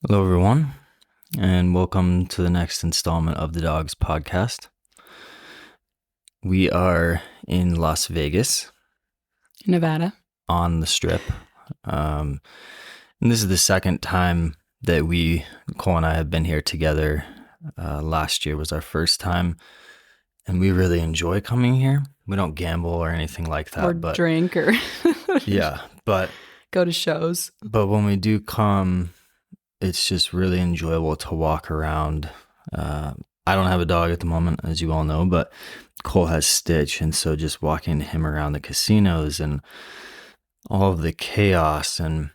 Hello, everyone, and welcome to the next installment of the Dogs Podcast. We are in Las Vegas Nevada. on the Strip. And this is the second time that Cole and I have been here together. Last year was our first time, and we really enjoy coming here. We don't gamble or anything like that, Or but drink or yeah, but go to shows. when we do come, it's just really enjoyable to walk around. I don't have a dog at the moment, as you all know, but Cole has Stitch. And so just walking him around the casinos and all of the chaos and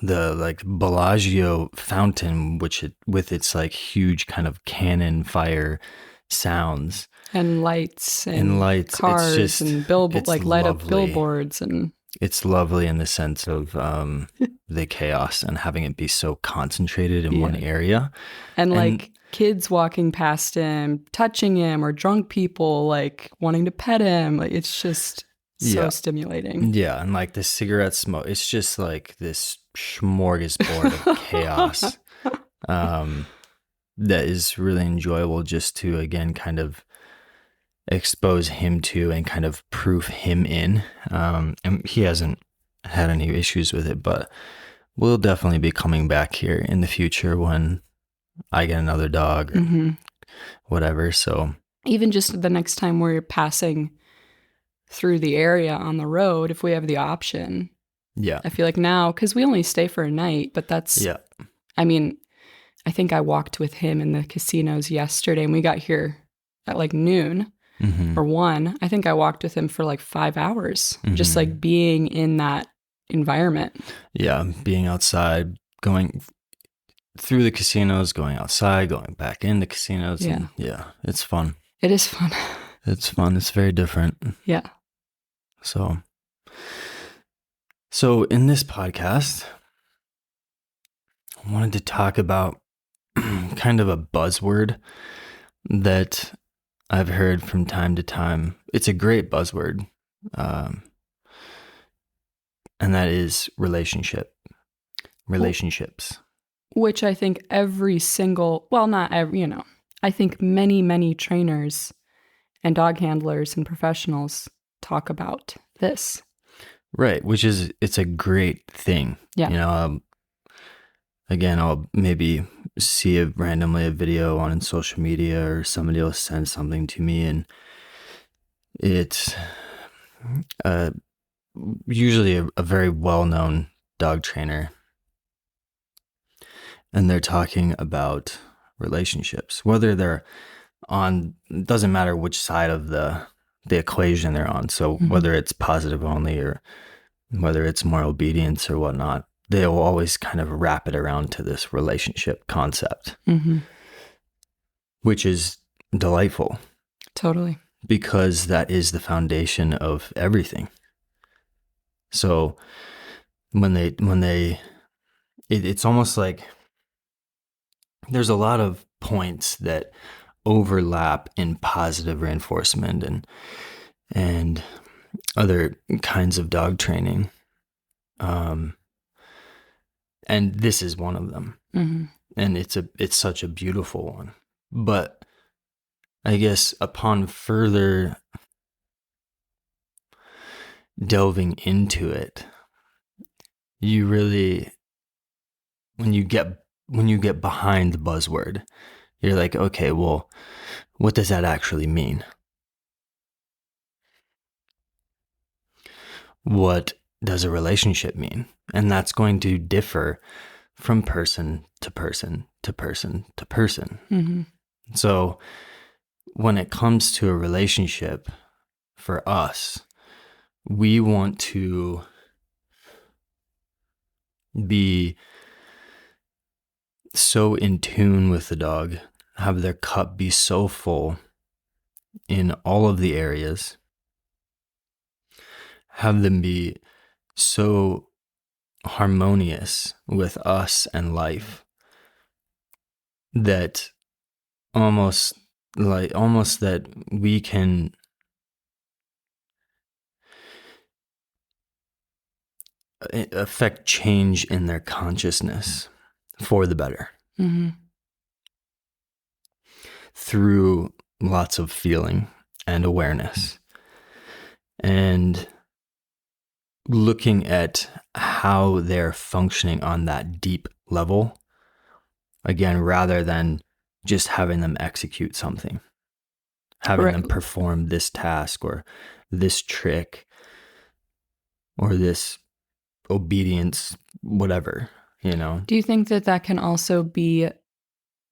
the Bellagio fountain, with its huge kind of cannon fire sounds And lights and lights. cars It's just, and it's light up lovely. billboards and It's lovely in the sense of the chaos and having it be so concentrated in one area. and kids walking past him, touching him, or drunk people wanting to pet him. It's just so stimulating. Yeah, and the cigarette smoke, it's just this smorgasbord of chaos that is really enjoyable just to, again, kind of expose him to and kind of proof him in. And he hasn't had any issues with it, but we'll definitely be coming back here in the future when I get another dog or whatever. So even just the next time we're passing through the area on the road, if we have the option. Yeah. I feel like now, because we only stay for a night, but that's, I mean, I think I walked with him in the casinos yesterday and we got here at noon or 1. I think I walked with him for 5 hours, just being in that environment. Yeah, being outside, going through the casinos, going outside, going back in the casinos. Yeah. And yeah, it's fun. It is fun. It's fun. It's very different. Yeah. So in this podcast, I wanted to talk about kind of a buzzword that I've heard from time to time. It's a great buzzword. And that is relationships. Which I think not every, I think many trainers and dog handlers and professionals talk about this. Right, it's a great thing. Yeah. Again, I'll maybe see randomly a video on social media or somebody will send something to me, and it's usually a very well-known dog trainer, and they're talking about relationships, whether they're on, doesn't matter which side of the equation they're on. So whether it's positive only or whether it's more obedience or whatnot, they'll always kind of wrap it around to this relationship concept, which is delightful. Totally. Because that is the foundation of everything. So it's almost like there's a lot of points that overlap in positive reinforcement and other kinds of dog training. And this is one of them. And it's such a beautiful one. But I guess upon further delving into it, you really, when you get behind the buzzword, you're like, okay, well, what does that actually mean? What does a relationship mean? And that's going to differ from person to person to person to person. So when it comes to a relationship, for us, we want to be so in tune with the dog, have their cup be so full in all of the areas, have them be so harmonious with us and life that almost that we can affect change in their consciousness. for the better. Mm-hmm. Through lots of feeling and awareness. And looking at how they're functioning on that deep level, again, rather than just having them execute something, having them perform this task or this trick or this obedience, whatever, Do you think that that can also be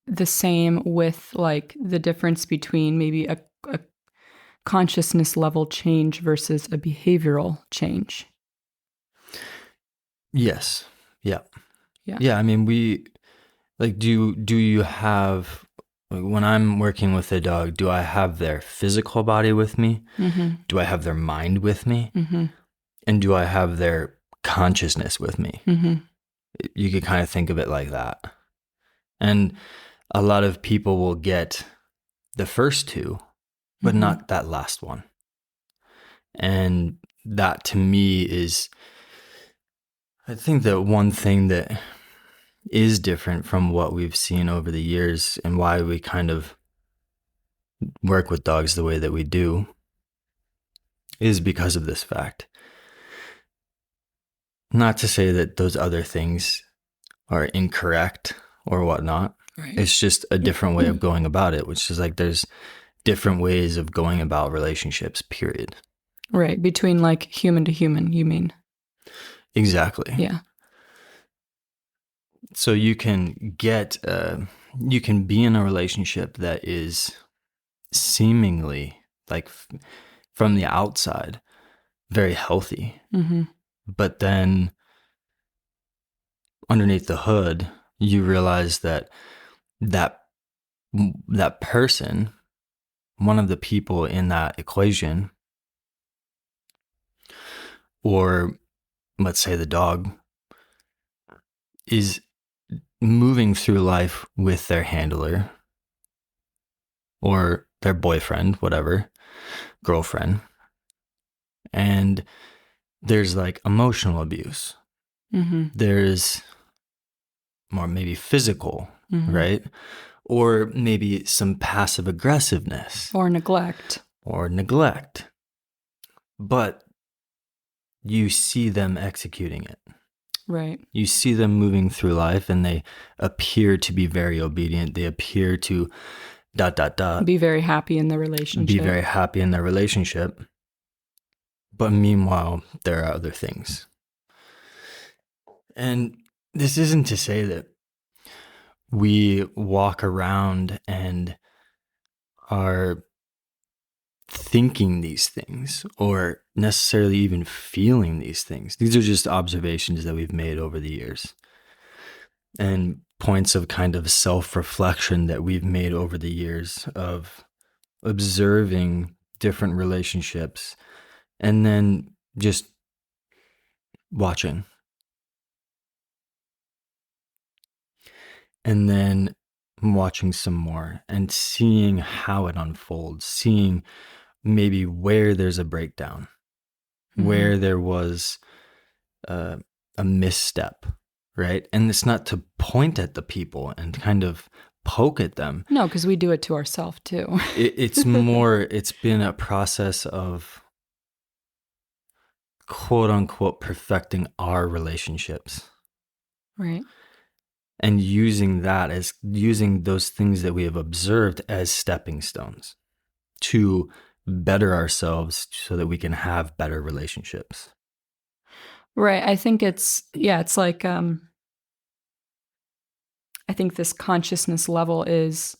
the same with like the difference between maybe a consciousness level change versus a behavioral change? Yes. Yeah. I mean, do you have, when I'm working with a dog, do I have their physical body with me? Mm-hmm. Do I have their mind with me? Mm-hmm. And do I have their consciousness with me? Mm-hmm. You could kind of think of it like that. And a lot of people will get the first two, but mm-hmm. not that last one. And that to me is, I think that one thing that is different from what we've seen over the years and why we kind of work with dogs the way that we do is because of this fact. Not to say that those other things are incorrect or whatnot. Right. It's just a different way of going about it, which is like there's different ways of going about relationships, period. Right. Between like human to human, you mean? Exactly. Yeah. So you can you can be in a relationship that is seemingly like from the outside very healthy, mm-hmm. but then underneath the hood, you realize that person, one of the people in that equation, or let's say the dog, is moving through life with their handler or their boyfriend, whatever, girlfriend. And there's like emotional abuse. Mm-hmm. There's more maybe physical, mm-hmm. right? Or maybe some passive aggressiveness. Or neglect. But you see them executing it. Right. You see them moving through life and they appear to be very obedient. They appear to ... Be very happy in the relationship. But meanwhile, there are other things. And this isn't to say that we walk around and are thinking these things or necessarily even feeling these things. These are just observations that we've made over the years and points of kind of self-reflection that we've made over the years of observing different relationships and then just watching. And then watching some more and seeing how it unfolds, seeing maybe where there's a breakdown, mm-hmm. where there was a misstep, right? And it's not to point at the people and kind of poke at them. No, because we do it to ourselves too. It's more, it's been a process of quote unquote perfecting our relationships. Right. And using those things that we have observed as stepping stones to better ourselves so that we can have better relationships. Right. I think it's like, I think this consciousness level it's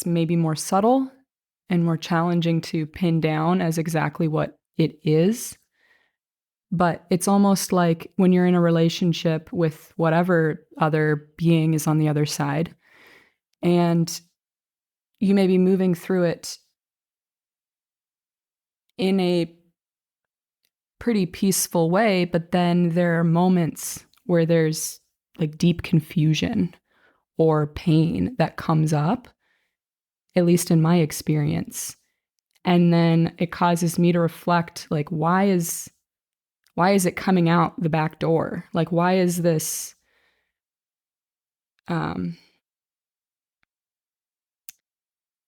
maybe more subtle and more challenging to pin down as exactly what it is. But it's almost like when you're in a relationship with whatever other being is on the other side, and you may be moving through it in a pretty peaceful way, but then there are moments where there's like deep confusion or pain that comes up, at least in my experience. And then it causes me to reflect, like, why is it coming out the back door? Like, why is this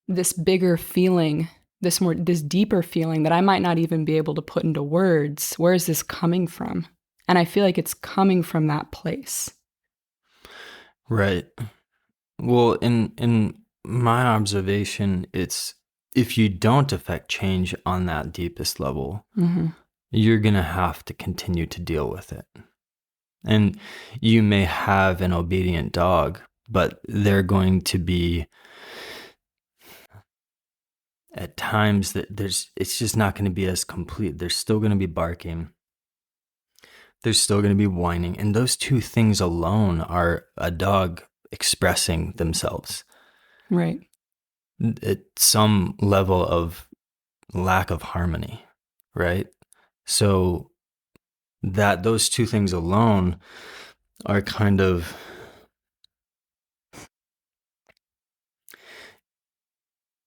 this bigger feeling, this deeper feeling that I might not even be able to put into words. Where is this coming from? And I feel like it's coming from that place. Right. Well, in my observation, it's if you don't affect change on that deepest level, you're going to have to continue to deal with it. And you may have an obedient dog, but they're going to be at times that it's just not going to be as complete. They're still going to be barking. There's still going to be whining. And those two things alone are a dog expressing themselves. Right. At some level of lack of harmony, right? So that those two things alone are kind of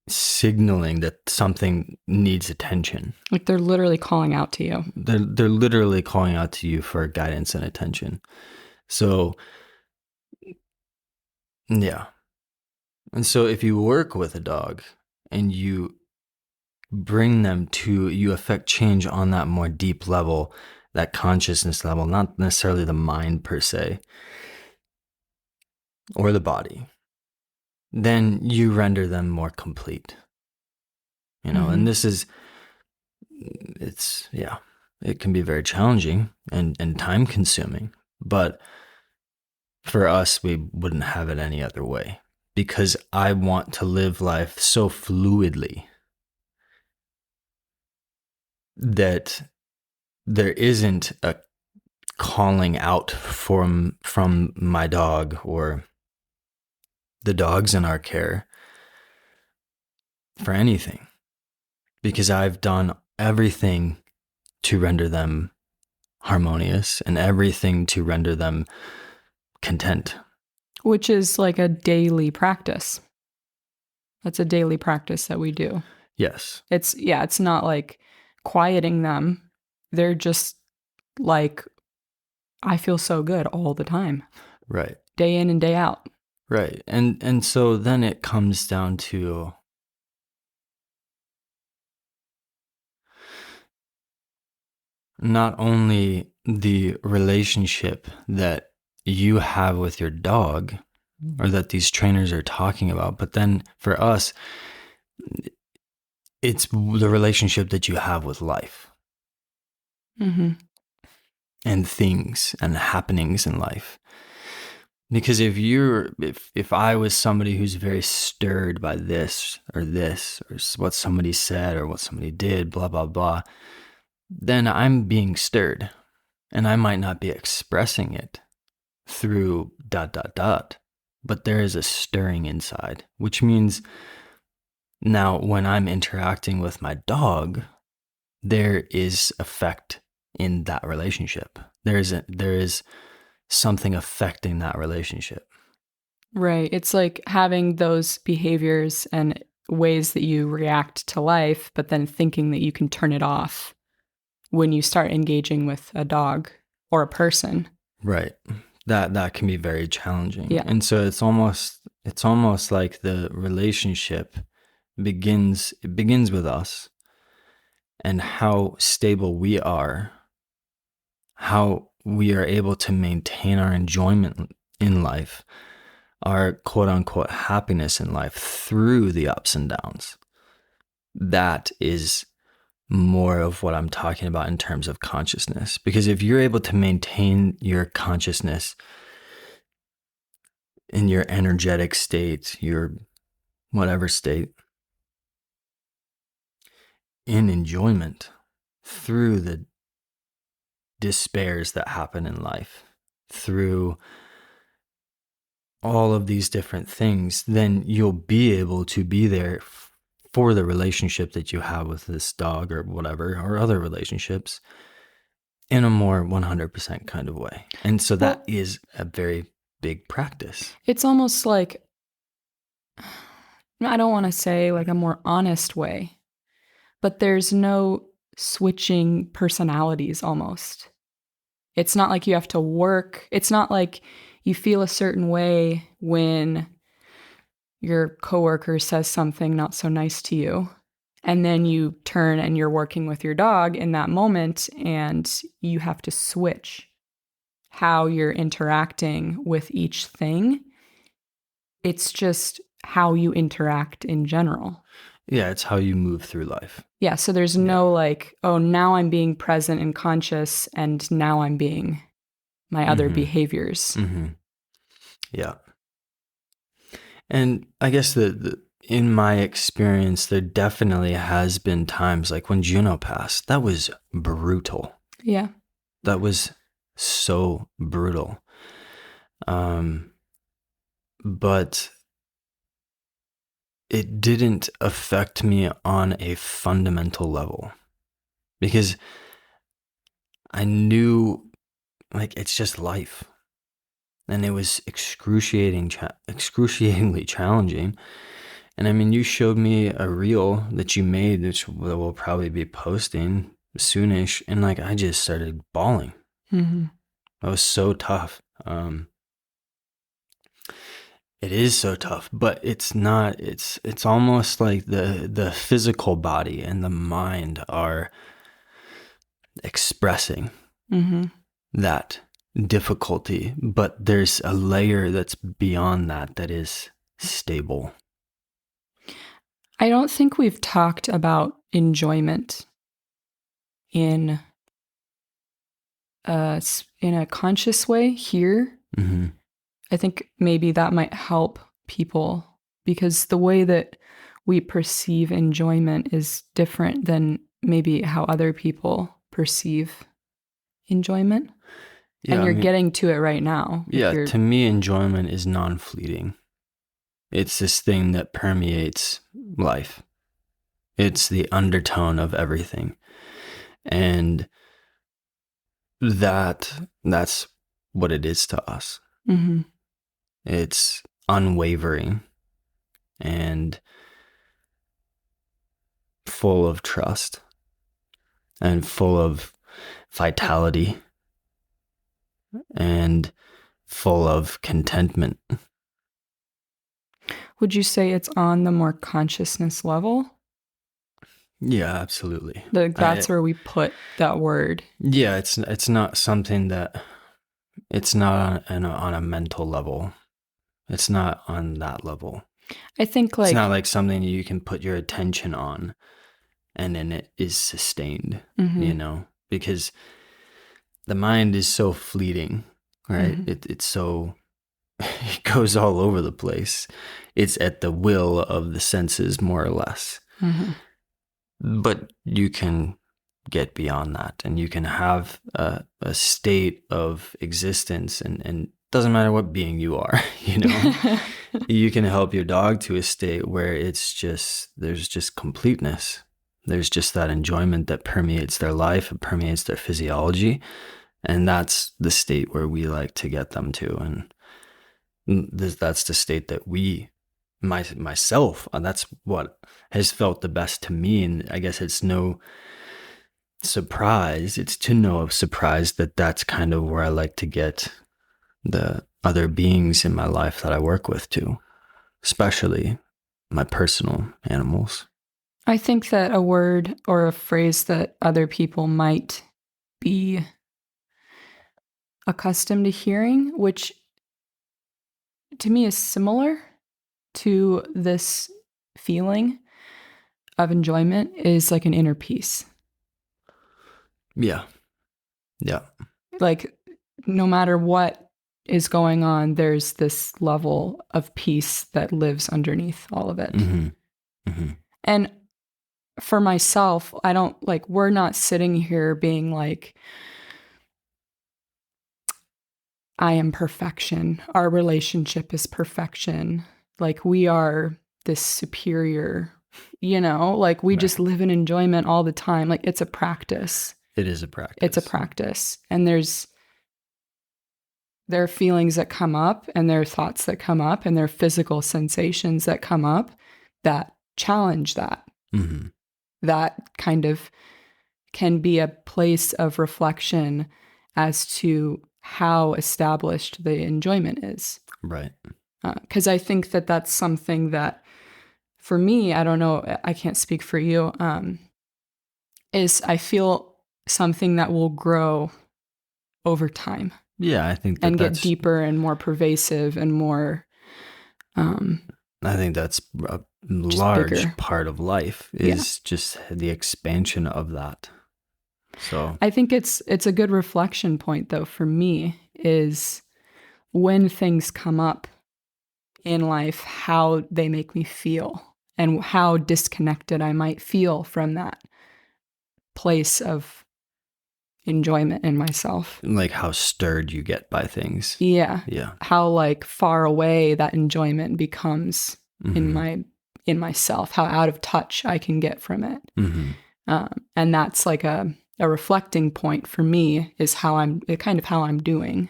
signaling that something needs attention. Like they're literally calling out to you. They're literally calling out to you for guidance and attention. So, yeah. And so if you work with a dog and you bring them to, you affect change on that more deep level, that consciousness level, not necessarily the mind per se, or the body, then you render them more complete. And this is, it can be very challenging and time consuming, but for us, we wouldn't have it any other way because I want to live life so fluidly that there isn't a calling out from my dog or the dogs in our care for anything, because I've done everything to render them harmonious and everything to render them content. Which is like a daily practice. That's a daily practice that we do. Yes. It's not like quieting them. They're just like, I feel so good all the time. Right. Day in and day out. Right. And so then it comes down to not only the relationship that you have with your dog or that these trainers are talking about, but then for us, it's the relationship that you have with life and things and happenings in life. Because if I was somebody who's very stirred by this or what somebody said or what somebody did, blah, blah, blah, then I'm being stirred and I might not be expressing it through ... but there is a stirring inside, which means now when I'm interacting with my dog, there is effect in that relationship. There is something affecting that relationship. Right. It's like having those behaviors and ways that you react to life, but then thinking that you can turn it off when you start engaging with a dog or a person. Right. That can be very challenging. Yeah. And so it's almost like the relationship begins with us and how stable we are, how we are able to maintain our enjoyment in life, our quote unquote happiness in life through the ups and downs. That is more of what I'm talking about in terms of consciousness. Because if you're able to maintain your consciousness in your energetic state, your whatever state, in enjoyment through the despairs that happen in life, through all of these different things, then you'll be able to be there for the relationship that you have with this dog or whatever, or other relationships in a more 100% kind of way. And so that is a very big practice. It's almost like, I don't want to say like a more honest way, but there's no switching personalities almost. It's not like you have to work. It's not like you feel a certain way when your coworker says something not so nice to you. And then you turn and you're working with your dog in that moment, and you have to switch how you're interacting with each thing. It's just how you interact in general. Yeah, it's how you move through life. Yeah, so there's no like, oh, now I'm being present and conscious, and now I'm being my other behaviors. Mm-hmm. Yeah. And I guess in my experience, there definitely has been times like when Juno passed, that was brutal. Yeah. That was so brutal. But it didn't affect me on a fundamental level because I knew like it's just life. And it was excruciatingly challenging. And I mean, you showed me a reel that you made, which we'll probably be posting soonish. And like, I just started bawling. Mm-hmm. That was so tough. It is so tough, but it's not, it's almost like the physical body and the mind are expressing that difficulty, but there's a layer that's beyond that is stable. I don't think we've talked about enjoyment in a conscious way here. Mm-hmm. I think maybe that might help people, because the way that we perceive enjoyment is different than maybe how other people perceive enjoyment. Yeah, and you're getting to it right now. Yeah, to me, enjoyment is non-fleeting. It's this thing that permeates life. It's the undertone of everything. And that's what it is to us. Mm-hmm. It's unwavering and full of trust and full of vitality and full of contentment. Would you say it's on the more consciousness level? Yeah, absolutely. That's where we put that word. Yeah, it's not something that, it's not on a mental level. It's not on that level. I think like, it's not like something you can put your attention on and then it is sustained, you know, because the mind is so fleeting, right? It's so, it goes all over the place. It's at the will of the senses, more or less. But you can get beyond that, and you can have a state of existence, and doesn't matter what being you are, you know, you can help your dog to a state where it's just, there's just completeness. There's just that enjoyment that permeates their life, it permeates their physiology. And that's the state where we like to get them to. And that's the state that myself, that's what has felt the best to me. And I guess it's no surprise. It's to no surprise that that's kind of where I like to get the other beings in my life that I work with too, especially my personal animals. I think that a word or a phrase that other people might be accustomed to hearing, which to me is similar to this feeling of enjoyment, is like an inner peace. Yeah. Yeah. Like no matter what is going on, there's this level of peace that lives underneath all of it. And for myself, I don't like, we're not sitting here being like, I am perfection. Our relationship is perfection. Like we are this superior, you know, like we just live in enjoyment all the time. Like it's a practice. It is a practice. It's a practice. And there are feelings that come up, and there are thoughts that come up, and there are physical sensations that come up that challenge that. That kind of can be a place of reflection as to how established the enjoyment is. Right. Because I think that that's something that, for me, I don't know, I can't speak for you, is I feel something that will grow over time. Yeah, I think and get deeper and more pervasive and more. I think that's a large bigger part of life is just the expansion of that. So I think it's a good reflection point, though, for me, is when things come up in life, how they make me feel and how disconnected I might feel from that place of enjoyment in myself. Like how stirred you get by things. Yeah. Yeah. How like far away that enjoyment becomes in myself, how out of touch I can get from it. And that's like a reflecting point for me, is how I'm doing.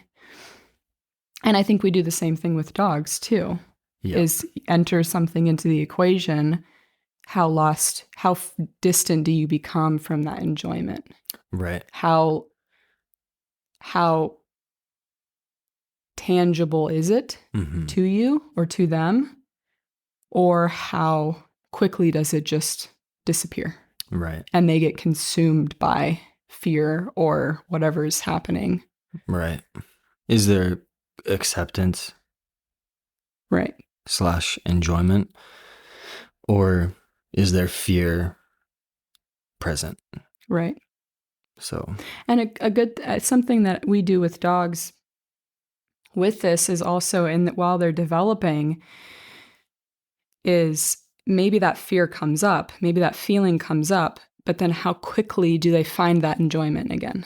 And I think we do the same thing with dogs too. Yep. Is enter something into the equation, how distant do you become from that enjoyment? Right. How tangible is it to you or to them? Or how quickly does it just disappear? Right. And they get consumed by fear or whatever is happening. Right. Is there acceptance? Right. / enjoyment? Or is there fear present? Right. So. And a good, something that we do with dogs with this is also, while they're developing, is maybe that fear comes up, maybe that feeling comes up, but then how quickly do they find that enjoyment again?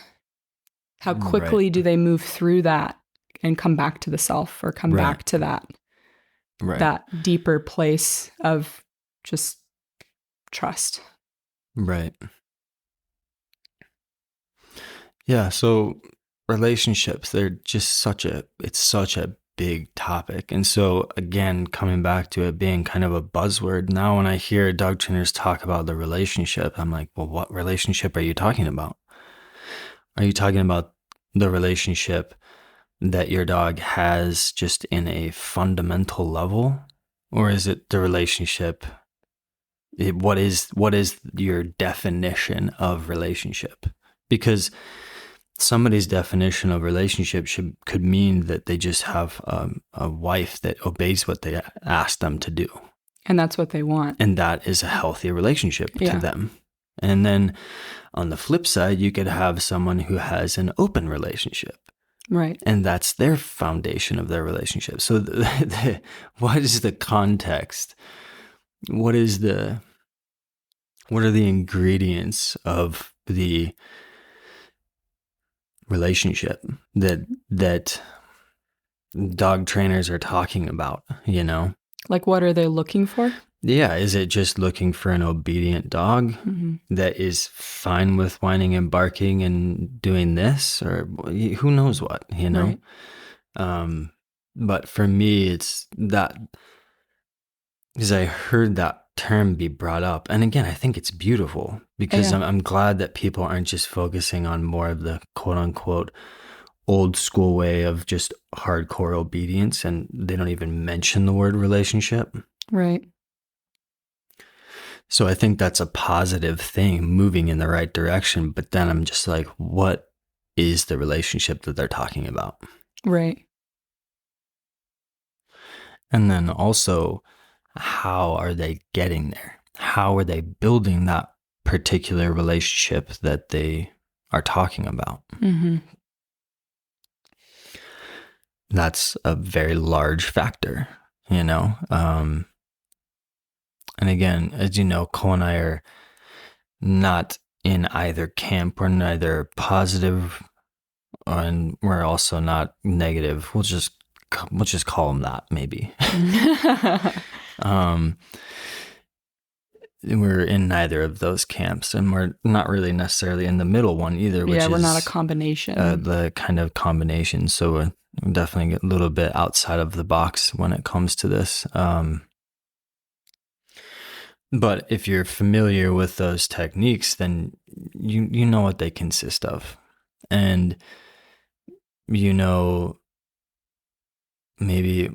How quickly do they move through that and come back to the self, or come back to that deeper place of just trust? Right. Yeah. So relationships, they're just it's such a big topic. And so again, coming back to it being kind of a buzzword, now when I hear dog trainers talk about the relationship, I'm like, well, what relationship are you talking about? Are you talking about the relationship that your dog has just in a fundamental level? Or is it the relationship? What is your definition of relationship? Because somebody's definition of relationship could mean that they just have a wife that obeys what they ask them to do. And that's what they want. And that is a healthy relationship to them. And then on the flip side, you could have someone who has an open relationship. Right. And that's their foundation of their relationship. So what is the context? What are the ingredients of the relationship that dog trainers are talking about, you know? Like, what are they looking for? Yeah. Is it just looking for an obedient dog that is fine with whining and barking and doing this, or who knows what, you know? Right. But for me, it's that, because I heard that term be brought up. And again, I think it's beautiful, because I'm glad that people aren't just focusing on more of the quote unquote old school way of just hardcore obedience, and they don't even mention the word relationship. Right. So I think that's a positive thing, moving in the right direction. But then I'm just like, what is the relationship that they're talking about? Right. And then also, how are they getting there? How are they building that particular relationship that they are talking about? That's a very large factor, you know? And again, as you know, Cole and I are not in either camp. We're neither positive, and we're also not negative. We'll just call them that, maybe. We're in neither of those camps, and we're not really necessarily in the middle one either. Which we're not a combination. The kind of combination. So we're definitely a little bit outside of the box when it comes to this. But if you're familiar with those techniques, then you know what they consist of. And you know, maybe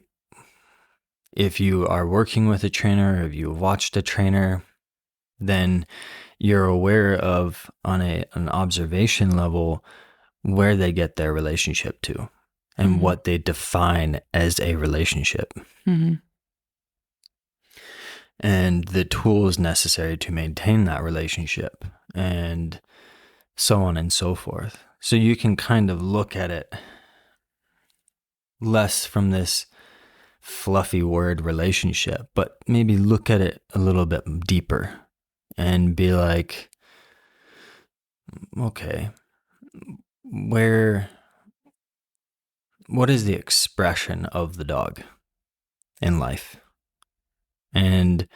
if you are working with a trainer, or if you watched a trainer, then you're aware of, on an observation level, where they get their relationship to and what they define as a relationship. And the tools necessary to maintain that relationship, and so on and so forth. So you can kind of look at it less from this fluffy word relationship, but maybe look at it a little bit deeper and be like, okay, what is the expression of the dog in life? And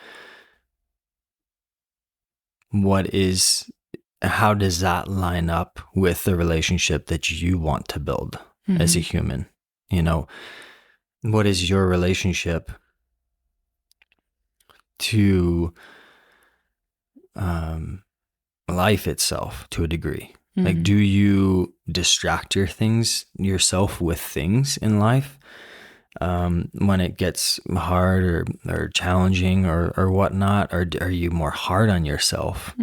how does that line up with the relationship that you want to build as a human? You know, what is your relationship to life itself to a degree? Like, do you distract yourself with things in life when it gets hard or challenging or whatnot? Or are you more hard on yourself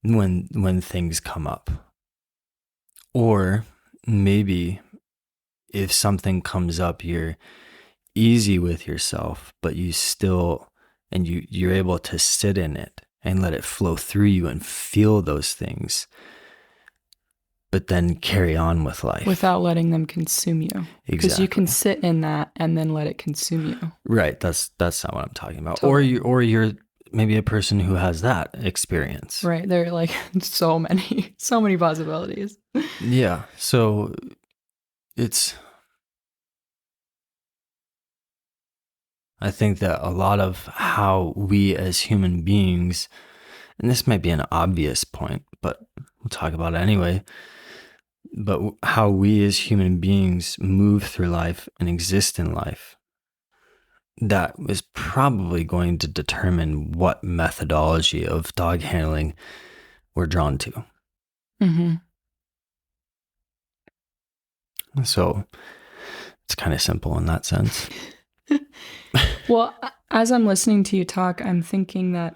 when things come up? Or maybe if something comes up, you're easy with yourself, but you're able to sit in it and let it flow through you and feel those things, but then carry on with life without letting them consume you. Exactly. Because you can sit in that and then let it consume you. Right. That's not what I'm talking about. Totally. Or you're maybe a person who has that experience. Right. There are like so many possibilities. Yeah. So I think that a lot of how we as human beings, and this might be an obvious point, but we'll talk about it anyway, but how we as human beings move through life and exist in life, that is probably going to determine what methodology of dog handling we're drawn to. So it's kind of simple in that sense. Well, as I'm listening to you talk, I'm thinking that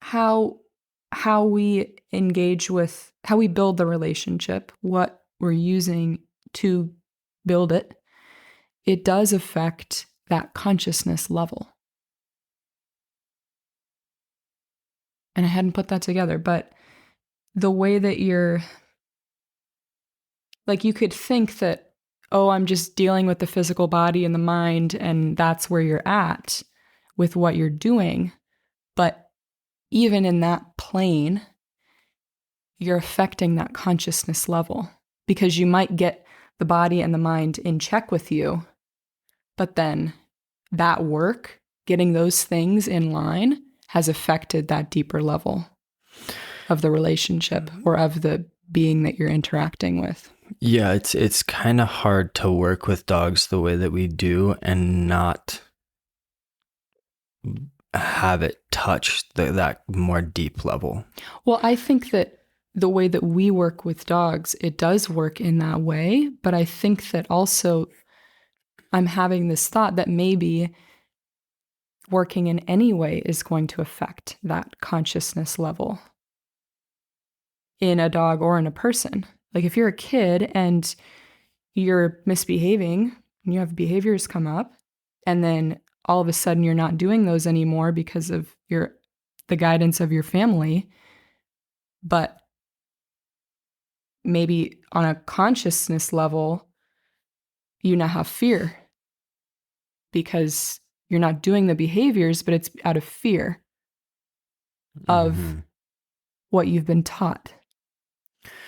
how we engage with, how we build the relationship, what we're using to build it, it does affect that consciousness level. And I hadn't put that together, but the way that you're, like, you could think that, oh, I'm just dealing with the physical body and the mind, and that's where you're at with what you're doing. But even in that plane, you're affecting that consciousness level, because you might get the body and the mind in check with you, but then that work, getting those things in line, has affected that deeper level of the relationship or of the being that you're interacting with. Yeah, it's kind of hard to work with dogs the way that we do and not have it touch that more deep level. Well, I think that the way that we work with dogs, it does work in that way. But I think that also I'm having this thought that maybe working in any way is going to affect that consciousness level in a dog or in a person. Like if you're a kid and you're misbehaving and you have behaviors come up, and then all of a sudden you're not doing those anymore because of the guidance of your family, but maybe on a consciousness level, you now have fear because you're not doing the behaviors, but it's out of fear of what you've been taught,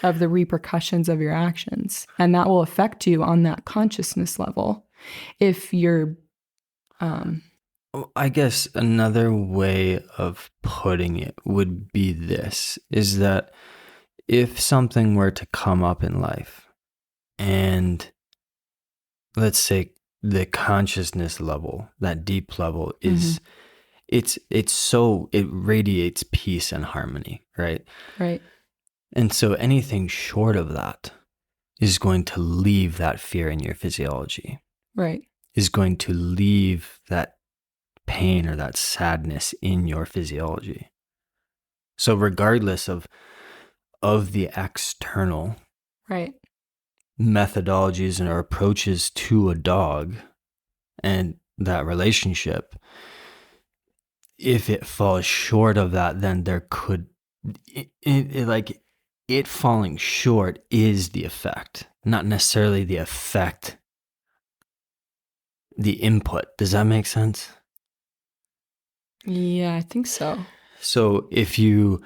of the repercussions of your actions. And that will affect you on that consciousness level. If you're... I guess another way of putting it would be this, is that if something were to come up in life and let's say the consciousness level, that deep level is, it radiates peace and harmony, right? Right. And so anything short of that is going to leave that fear in your physiology. Right. Is going to leave that pain or that sadness in your physiology. So regardless of the external right. methodologies and our approaches to a dog and that relationship, if it falls short of that, then there could, it falling short is the effect, not necessarily the effect, the input. Does that make sense? Yeah, I think so. So if you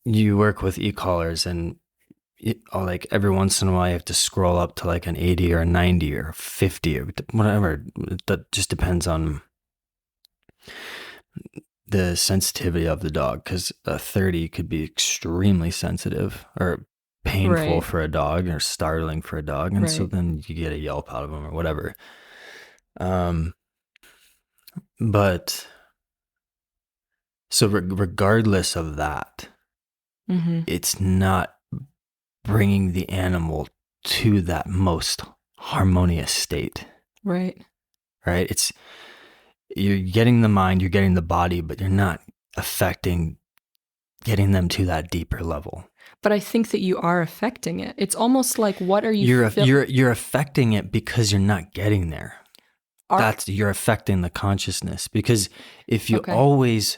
work with e-collars and like every once in a while you have to scroll up to like an 80 or a 90 or 50 or whatever, that just depends on the sensitivity of the dog, because a 30 could be extremely sensitive or painful for a dog or startling for a dog, and so then you get a yelp out of them or whatever. But so regardless of that, it's not bringing the animal to that most harmonious state. Right. It's, you're getting the mind, you're getting the body, but you're not getting them to that deeper level. But I think that you are affecting it. It's almost like, what are you? You're affecting it because you're not getting there. You're affecting the consciousness, because if you always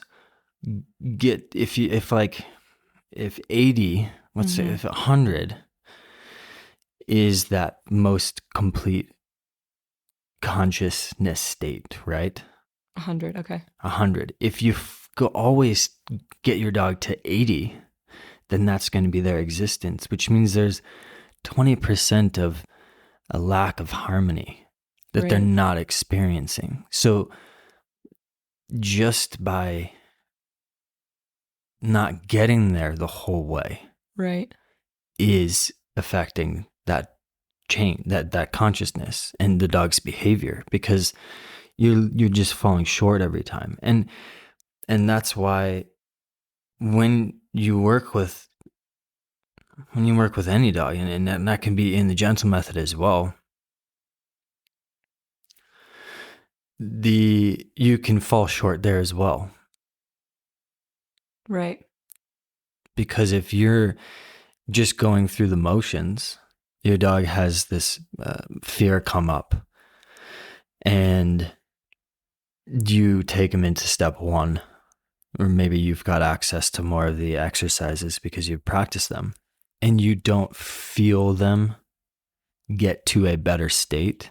get, if 80, let's say if 100 is that most complete consciousness state, right? 100, okay. 100. If you always get your dog to 80, then that's going to be their existence, which means there's 20% of a lack of harmony that they're not experiencing. So just by not getting there the whole way, is affecting that change, that consciousness and the dog's behavior, because you're just falling short every time. And that's why when you work with any dog, and that can be in the gentle method as well, you can fall short there as well. Right. Because if you're just going through the motions, your dog has this fear come up, and you take him into step 1, or maybe you've got access to more of the exercises because you've practiced them, and you don't feel them get to a better state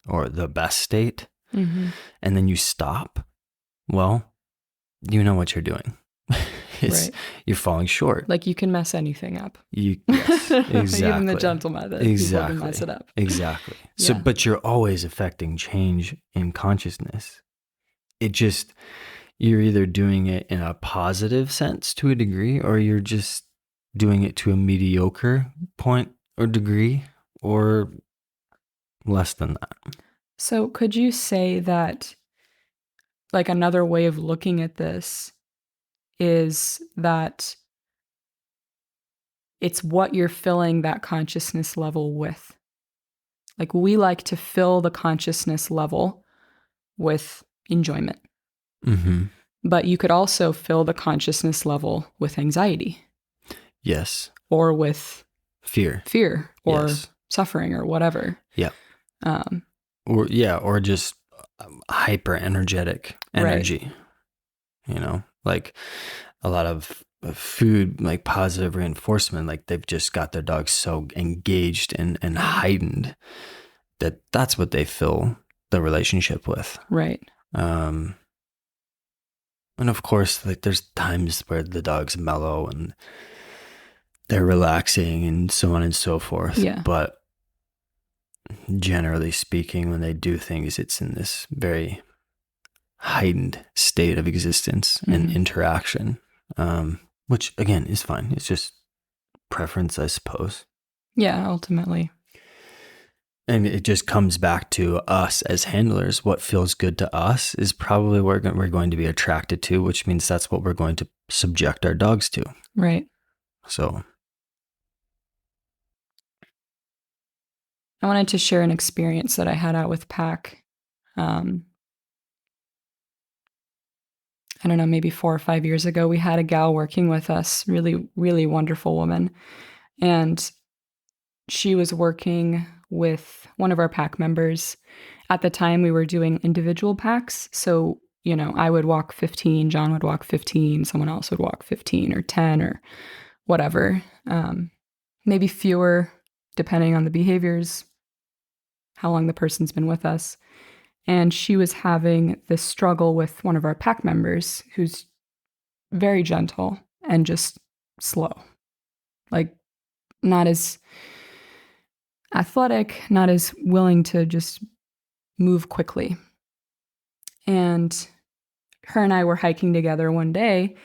or the best state, and then you stop, well, you know what you're doing. You're falling short. Like, you can mess anything up. Yes, exactly. Even the gentle method, people can mess it up. Exactly. So, but you're always affecting change in consciousness. It just, you're either doing it in a positive sense to a degree, or you're just doing it to a mediocre point or degree, or less than that. So could you say that, like, another way of looking at this is that it's what you're filling that consciousness level with? Like, we like to fill the consciousness level with enjoyment. But you could also fill the consciousness level with anxiety. Yes. Or with fear or suffering or whatever. Yeah. Or just hyper energetic energy. Like a lot of food, like positive reinforcement, like they've just got their dogs so engaged and heightened that's what they fill the relationship with. Right. And of course, like, there's times where the dog's mellow and they're relaxing and so on and so forth. Yeah. But generally speaking, when they do things, it's in this very heightened state of existence and interaction, which again is fine. It's just preference, I suppose. Yeah, ultimately. And it just comes back to us as handlers. What feels good to us is probably what we're going to be attracted to, which means that's what we're going to subject our dogs to. Right. So I wanted to share an experience that I had out with Pack. I don't know, maybe 4 or 5 years ago, we had a gal working with us, really, really wonderful woman. And she was working with one of our pack members. At the time, we were doing individual packs. So, I would walk 15, John would walk 15, someone else would walk 15 or 10 or whatever. Maybe fewer, depending on the behaviors, how long the person's been with us. And she was having this struggle with one of our pack members who's very gentle and just slow. Like, not as athletic, not as willing to just move quickly. And her and I were hiking together one day,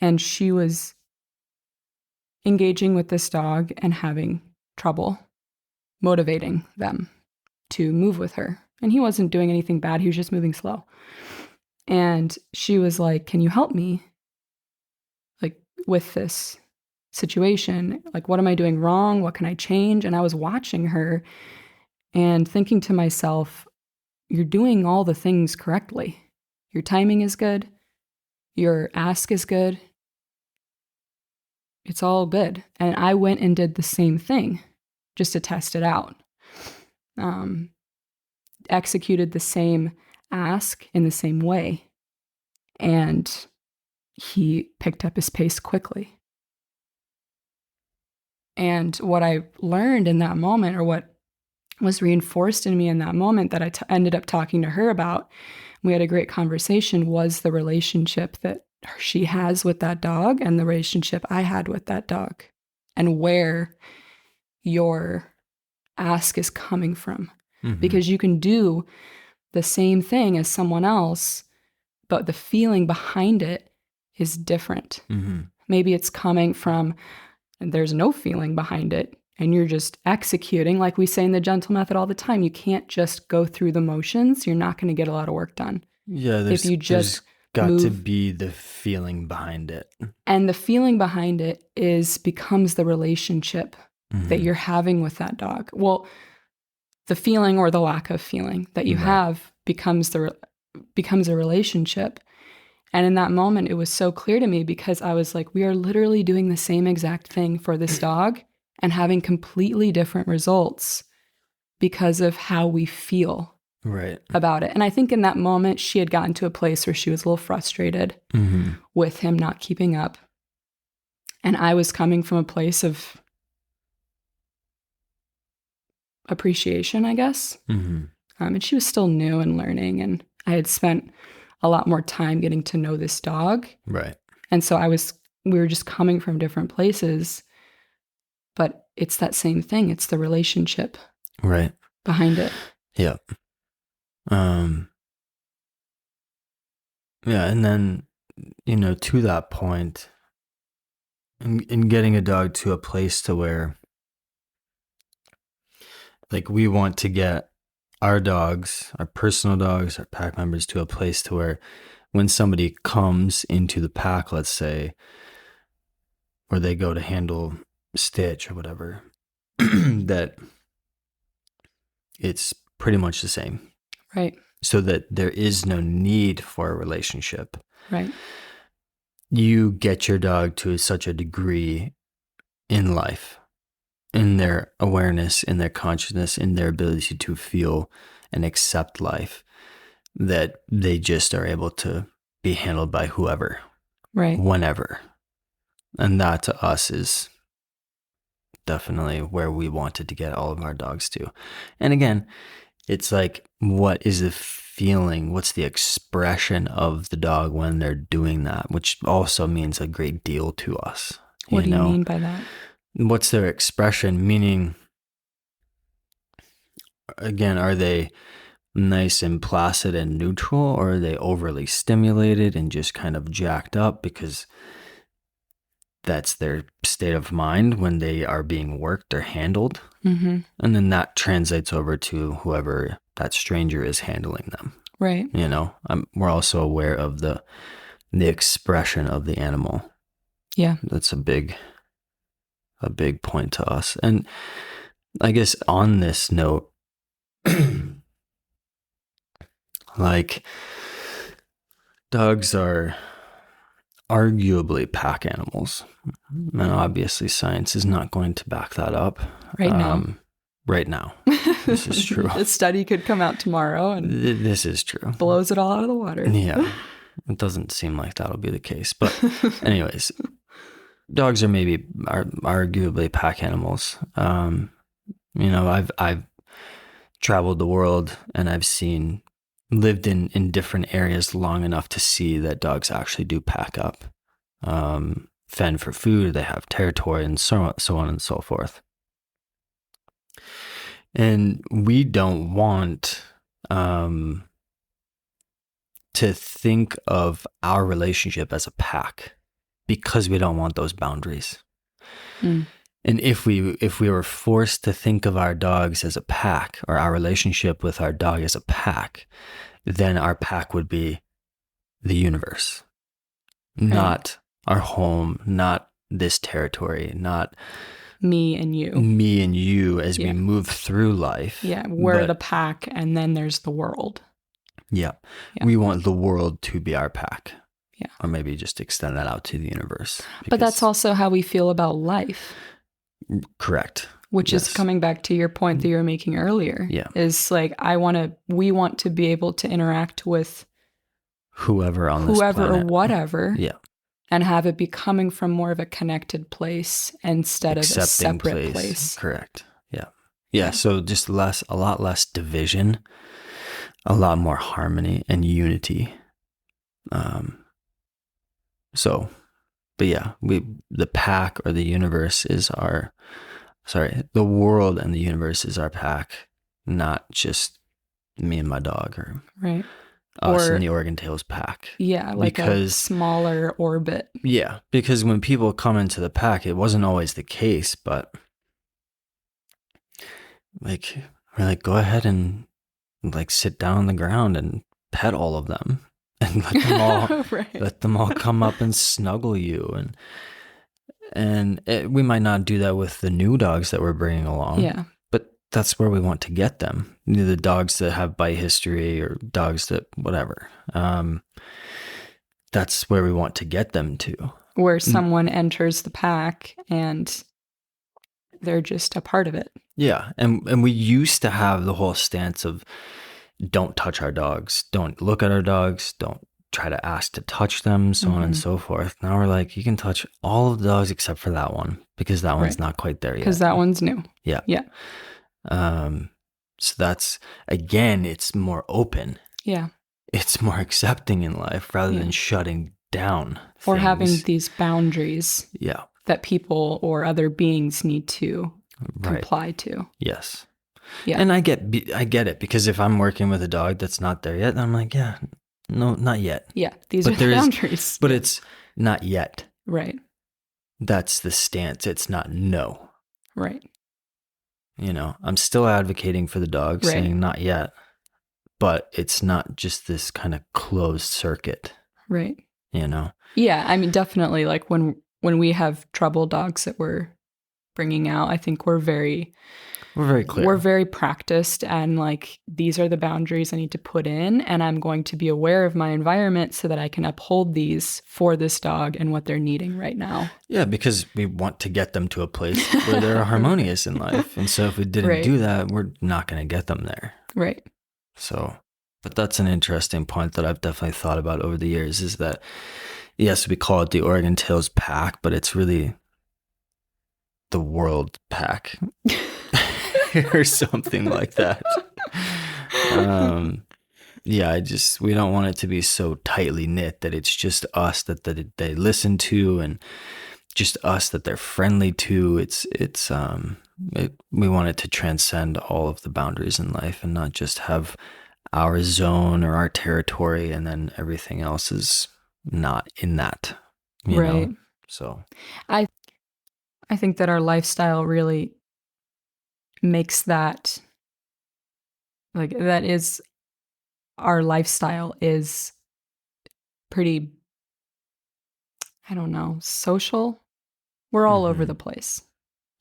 and she was engaging with this dog and having trouble motivating them to move with her. And he wasn't doing anything bad. He was just moving slow. And she was like, "Can you help me? Like, with this situation? Like, what am I doing wrong? What can I change?" And I was watching her and thinking to myself, you're doing all the things correctly. Your timing is good. Your ask is good. It's all good. And I went and did the same thing just to test it out. Executed the same ask in the same way. And he picked up his pace quickly. And what I learned in that moment, or what was reinforced in me in that moment that I ended up talking to her about, we had a great conversation, was the relationship that she has with that dog and the relationship I had with that dog, and where your ask is coming from. Mm-hmm. Because you can do the same thing as someone else, but the feeling behind it is different. Mm-hmm. Maybe it's coming from, there's no feeling behind it, and you're just executing, like we say in the gentle method all the time. You can't just go through the motions. You're not going to get a lot of work done. Yeah, if you just got to be the feeling behind it. And the feeling behind it becomes the relationship that you're having with that dog. Well, the feeling or the lack of feeling that you have becomes a relationship. And in that moment, it was so clear to me, because I was like, we are literally doing the same exact thing for this dog and having completely different results because of how we feel about it. And I think in that moment, she had gotten to a place where she was a little frustrated with him not keeping up. And I was coming from a place of appreciation, I guess. And she was still new and learning, and I had spent a lot more time getting to know this dog. Right. And so we were just coming from different places, but it's that same thing. It's the relationship behind it. Yeah. Yeah. And then, to that point, in getting a dog to a place to where, like, we want to get our dogs, our personal dogs, our pack members, to a place to where when somebody comes into the pack, let's say, or they go to handle Stitch or whatever, that it's pretty much the same. Right. So that there is no need for a relationship. Right. You get your dog to such a degree in life, in their awareness, in their consciousness, in their ability to feel and accept life, that they just are able to be handled by whoever, whenever. And that to us is definitely where we wanted to get all of our dogs to. And again, it's like, what is the feeling? What's the expression of the dog when they're doing that? Which also means a great deal to us. What do you mean by that? What's their expression? Meaning, again, are they nice and placid and neutral, or are they overly stimulated and just kind of jacked up because that's their state of mind when they are being worked or handled? And then that translates over to whoever that stranger is handling them. Right. We're also aware of the expression of the animal. Yeah. That's a big a big point to us. And I guess on this note, like, dogs are arguably pack animals. And obviously science is not going to back that up. Right now. Right now. This is true. A study could come out tomorrow and this is true. Blows it all out of the water. Yeah. It doesn't seem like that'll be the case. But anyways, dogs are arguably pack animals. I've traveled the world and I've lived in different areas long enough to see that dogs actually do pack up, fend for food, they have territory, and so on and so forth. And we don't want to think of our relationship as a pack because we don't want those boundaries. Mm. And if we were forced to think of our dogs as a pack, or our relationship with our dog as a pack, then our pack would be the universe, not our home, not this territory, not me and you as we move through life. Yeah, we're the pack, and then there's the world. Yeah. We want the world to be our pack. Yeah. Or maybe just extend that out to the universe. But that's also how we feel about life. Correct. Which is coming back to your point that you were making earlier. Yeah. Is like, we want to be able to interact with whoever on this planet. Whoever or whatever. Yeah. And have it be coming from more of a connected place instead of a separate place. Correct. Yeah. Yeah. So just a lot less division, a lot more harmony and unity. But yeah, the pack or the universe is the world and the universe is our pack, not just me and my dog or us and the Oregon Tails pack. Yeah, like a smaller orbit. Yeah, because when people come into the pack, it wasn't always the case, but we're like, go ahead and sit down on the ground and pet all of them. And let them all come up and snuggle you, we might not do that with the new dogs that we're bringing along. Yeah, but that's where we want to get them. The dogs that have bite history or dogs that whatever. That's where we want to get them to. Where someone enters the pack and they're just a part of it. Yeah, and we used to have the whole stance of, don't touch our dogs, don't look at our dogs, don't try to ask to touch them, so on and so forth. Now we're like, you can touch all of the dogs except for that one, because that one's not quite there yet. Because that one's new. Yeah. Yeah. So that's, again, it's more open. Yeah. It's more accepting in life rather than shutting down things. Or having these boundaries. Yeah. That people or other beings need to comply to. Yes. Yeah. And I get it, because if I'm working with a dog that's not there yet, then I'm like, yeah, no, not yet. Yeah, these are the boundaries. But it's not yet. Right. That's the stance. It's not no. Right. I'm still advocating for the dog, saying not yet, but it's not just this kind of closed circuit. Right. Yeah, I mean, definitely, like when we have trouble dogs that we're bringing out, I think we're very clear. We're very practiced, and like, these are the boundaries I need to put in, and I'm going to be aware of my environment so that I can uphold these for this dog and what they're needing right now. Yeah, because we want to get them to a place where they're harmonious in life. And so if we didn't do that, we're not going to get them there. Right. So, but that's an interesting point that I've definitely thought about over the years, is that, yes, we call it the Oregon Tails pack, but it's really the world pack. Or something like that. We don't want it to be so tightly knit that it's just us that they listen to, and just us that they're friendly to. We want it to transcend all of the boundaries in life, and not just have our zone or our territory, and then everything else is not in that. You know? So I think that our lifestyle really makes that, like, that is, our lifestyle is pretty, I don't know, social. We're all over the place.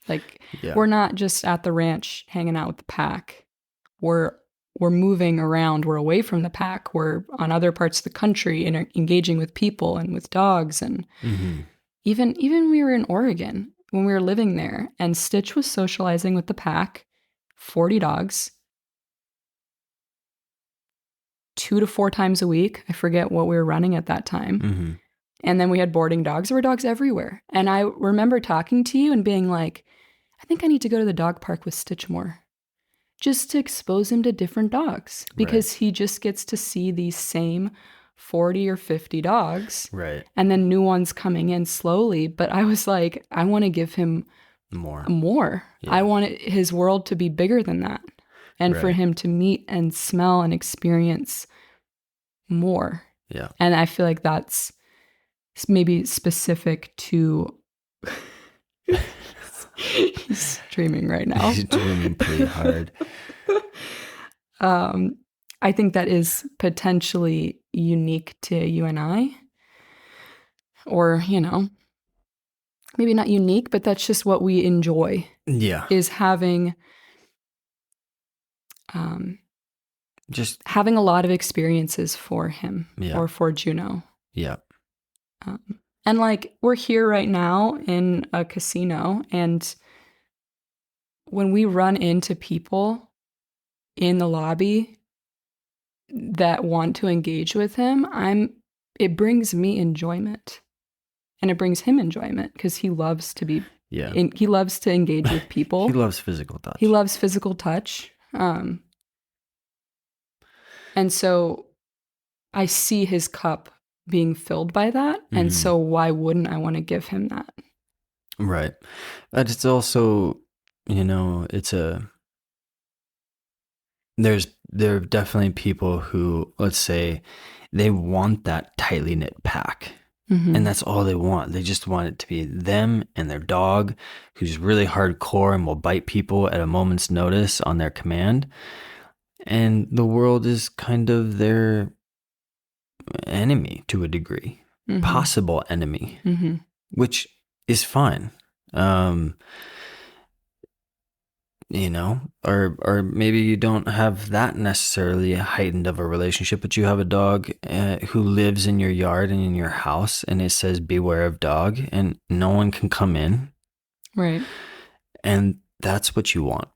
Like, we're not just at the ranch hanging out with the pack. We're moving around. We're away from the pack. We're on other parts of the country and engaging with people and with dogs. And even we were in Oregon when we were living there, and Stitch was socializing with the pack, 40 dogs, 2 to 4 times a week. I forget what we were running at that time. And then we had boarding dogs. There were dogs everywhere. And I remember talking to you and being like, I think I need to go to the dog park with Stitch more, just to expose him to different dogs, because he just gets to see these same 40 or 50 dogs. Right. And then new ones coming in slowly. But I was like, I want to give him more. Yeah. I want his world to be bigger than that. And for him to meet and smell and experience more. Yeah. And I feel like that's maybe specific to... He's dreaming right now. He's dreaming pretty hard. I think that is potentially unique to you and I. Or, maybe not unique, but that's just what we enjoy. Yeah. Is having just having a lot of experiences for him or for Juno. Yeah. And like, we're here right now in a casino, and when we run into people in the lobby that want to engage with him, it brings me enjoyment, and it brings him enjoyment because he loves to be, he loves to engage with people. He loves physical touch. He loves physical touch. And so I see his cup being filled by that. And so why wouldn't I want to give him that? Right. But it's also, there are definitely people who, let's say, they want that tightly knit pack. And that's all they want. They just want it to be them and their dog, who's really hardcore and will bite people at a moment's notice on their command. And the world is kind of their enemy to a degree, possible enemy, which is fine. Or maybe you don't have that necessarily heightened of a relationship, but you have a dog who lives in your yard and in your house, and it says beware of dog, and no one can come in. Right. And that's what you want.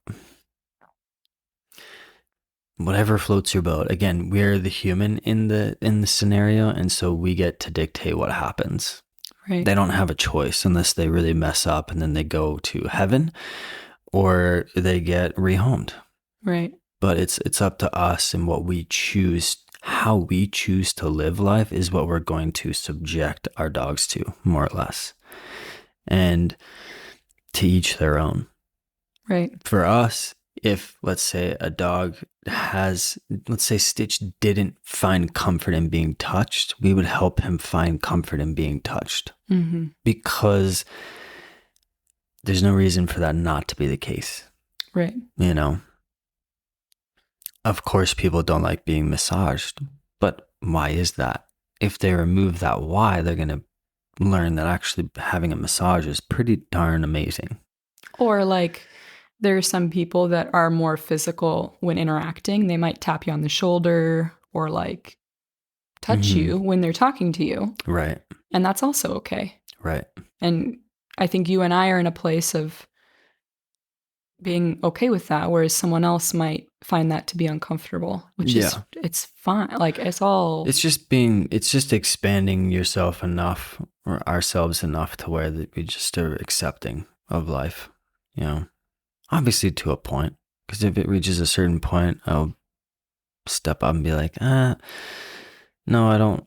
Whatever floats your boat. Again, we're the human in the scenario, and so we get to dictate what happens. Right. They don't have a choice unless they really mess up, and then they go to heaven or they get rehomed. Right. But it's up to us, and what we choose, how we choose to live life is what we're going to subject our dogs to, more or less. And to each their own. Right. For us, if, let's say, a dog let's say Stitch didn't find comfort in being touched, we would help him find comfort in being touched. Because there's no reason for that not to be the case. Right. Of course, people don't like being massaged, but why is that? If they remove that why, they're going to learn that actually having a massage is pretty darn amazing. Or like, there are some people that are more physical when interacting. They might tap you on the shoulder or like touch you when they're talking to you. Right. And that's also okay. Right. And I think you and I are in a place of being okay with that, whereas someone else might find that to be uncomfortable, which is, it's fine. Like, it's just expanding yourself enough, or ourselves enough, to where that we just are accepting of life, obviously to a point, because if it reaches a certain point, I'll step up and be like, no, I don't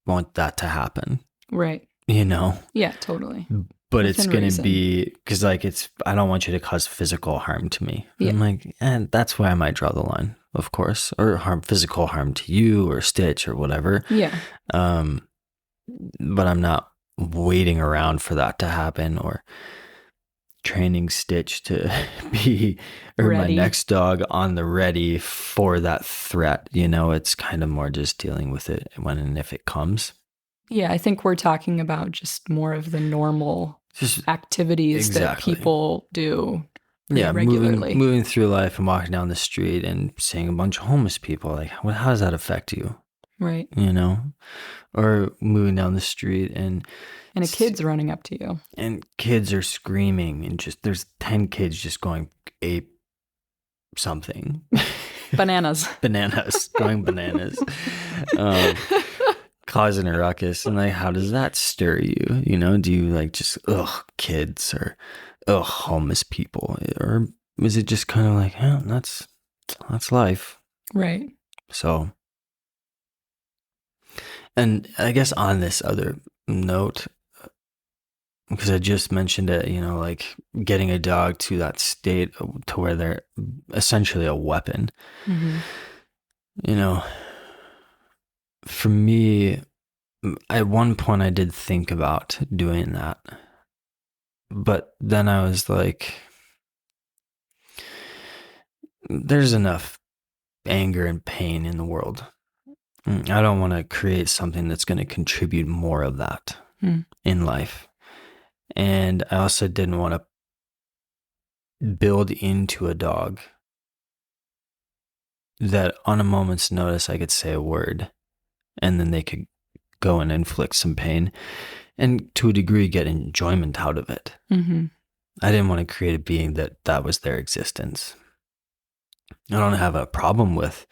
want that to happen. Right. Yeah, totally. But it's going to be, because like, I don't want you to cause physical harm to me. Yeah. I'm like, and that's where I might draw the line, of course, or physical harm to you or Stitch or whatever. Yeah. But I'm not waiting around for that to happen, or training Stitch to be, or ready. My next dog on the ready for that threat. It's kind of more just dealing with it when and if it comes. Yeah, I think we're talking about just more of the normal just activities that people do regularly. Moving through life and walking down the street and seeing a bunch of homeless people. Like, how does that affect you? Right. Or moving down the street and a kid's running up to you. And kids are screaming and there's 10 kids just going ape something. Bananas. Going bananas. Causing a ruckus. And like, how does that stir you? Do you like just, kids or, homeless people? Or is it just kind of like, that's life. Right. So, and I guess on this other note, because I just mentioned it, like getting a dog to that state to where they're essentially a weapon. Mm-hmm. For me, at one point I did think about doing that. But then I was like, there's enough anger and pain in the world. I don't want to create something that's going to contribute more of that in life. And I also didn't want to build into a dog that on a moment's notice I could say a word and then they could go and inflict some pain and to a degree get enjoyment out of it. Mm-hmm. I didn't want to create a being that was their existence. I don't have a problem with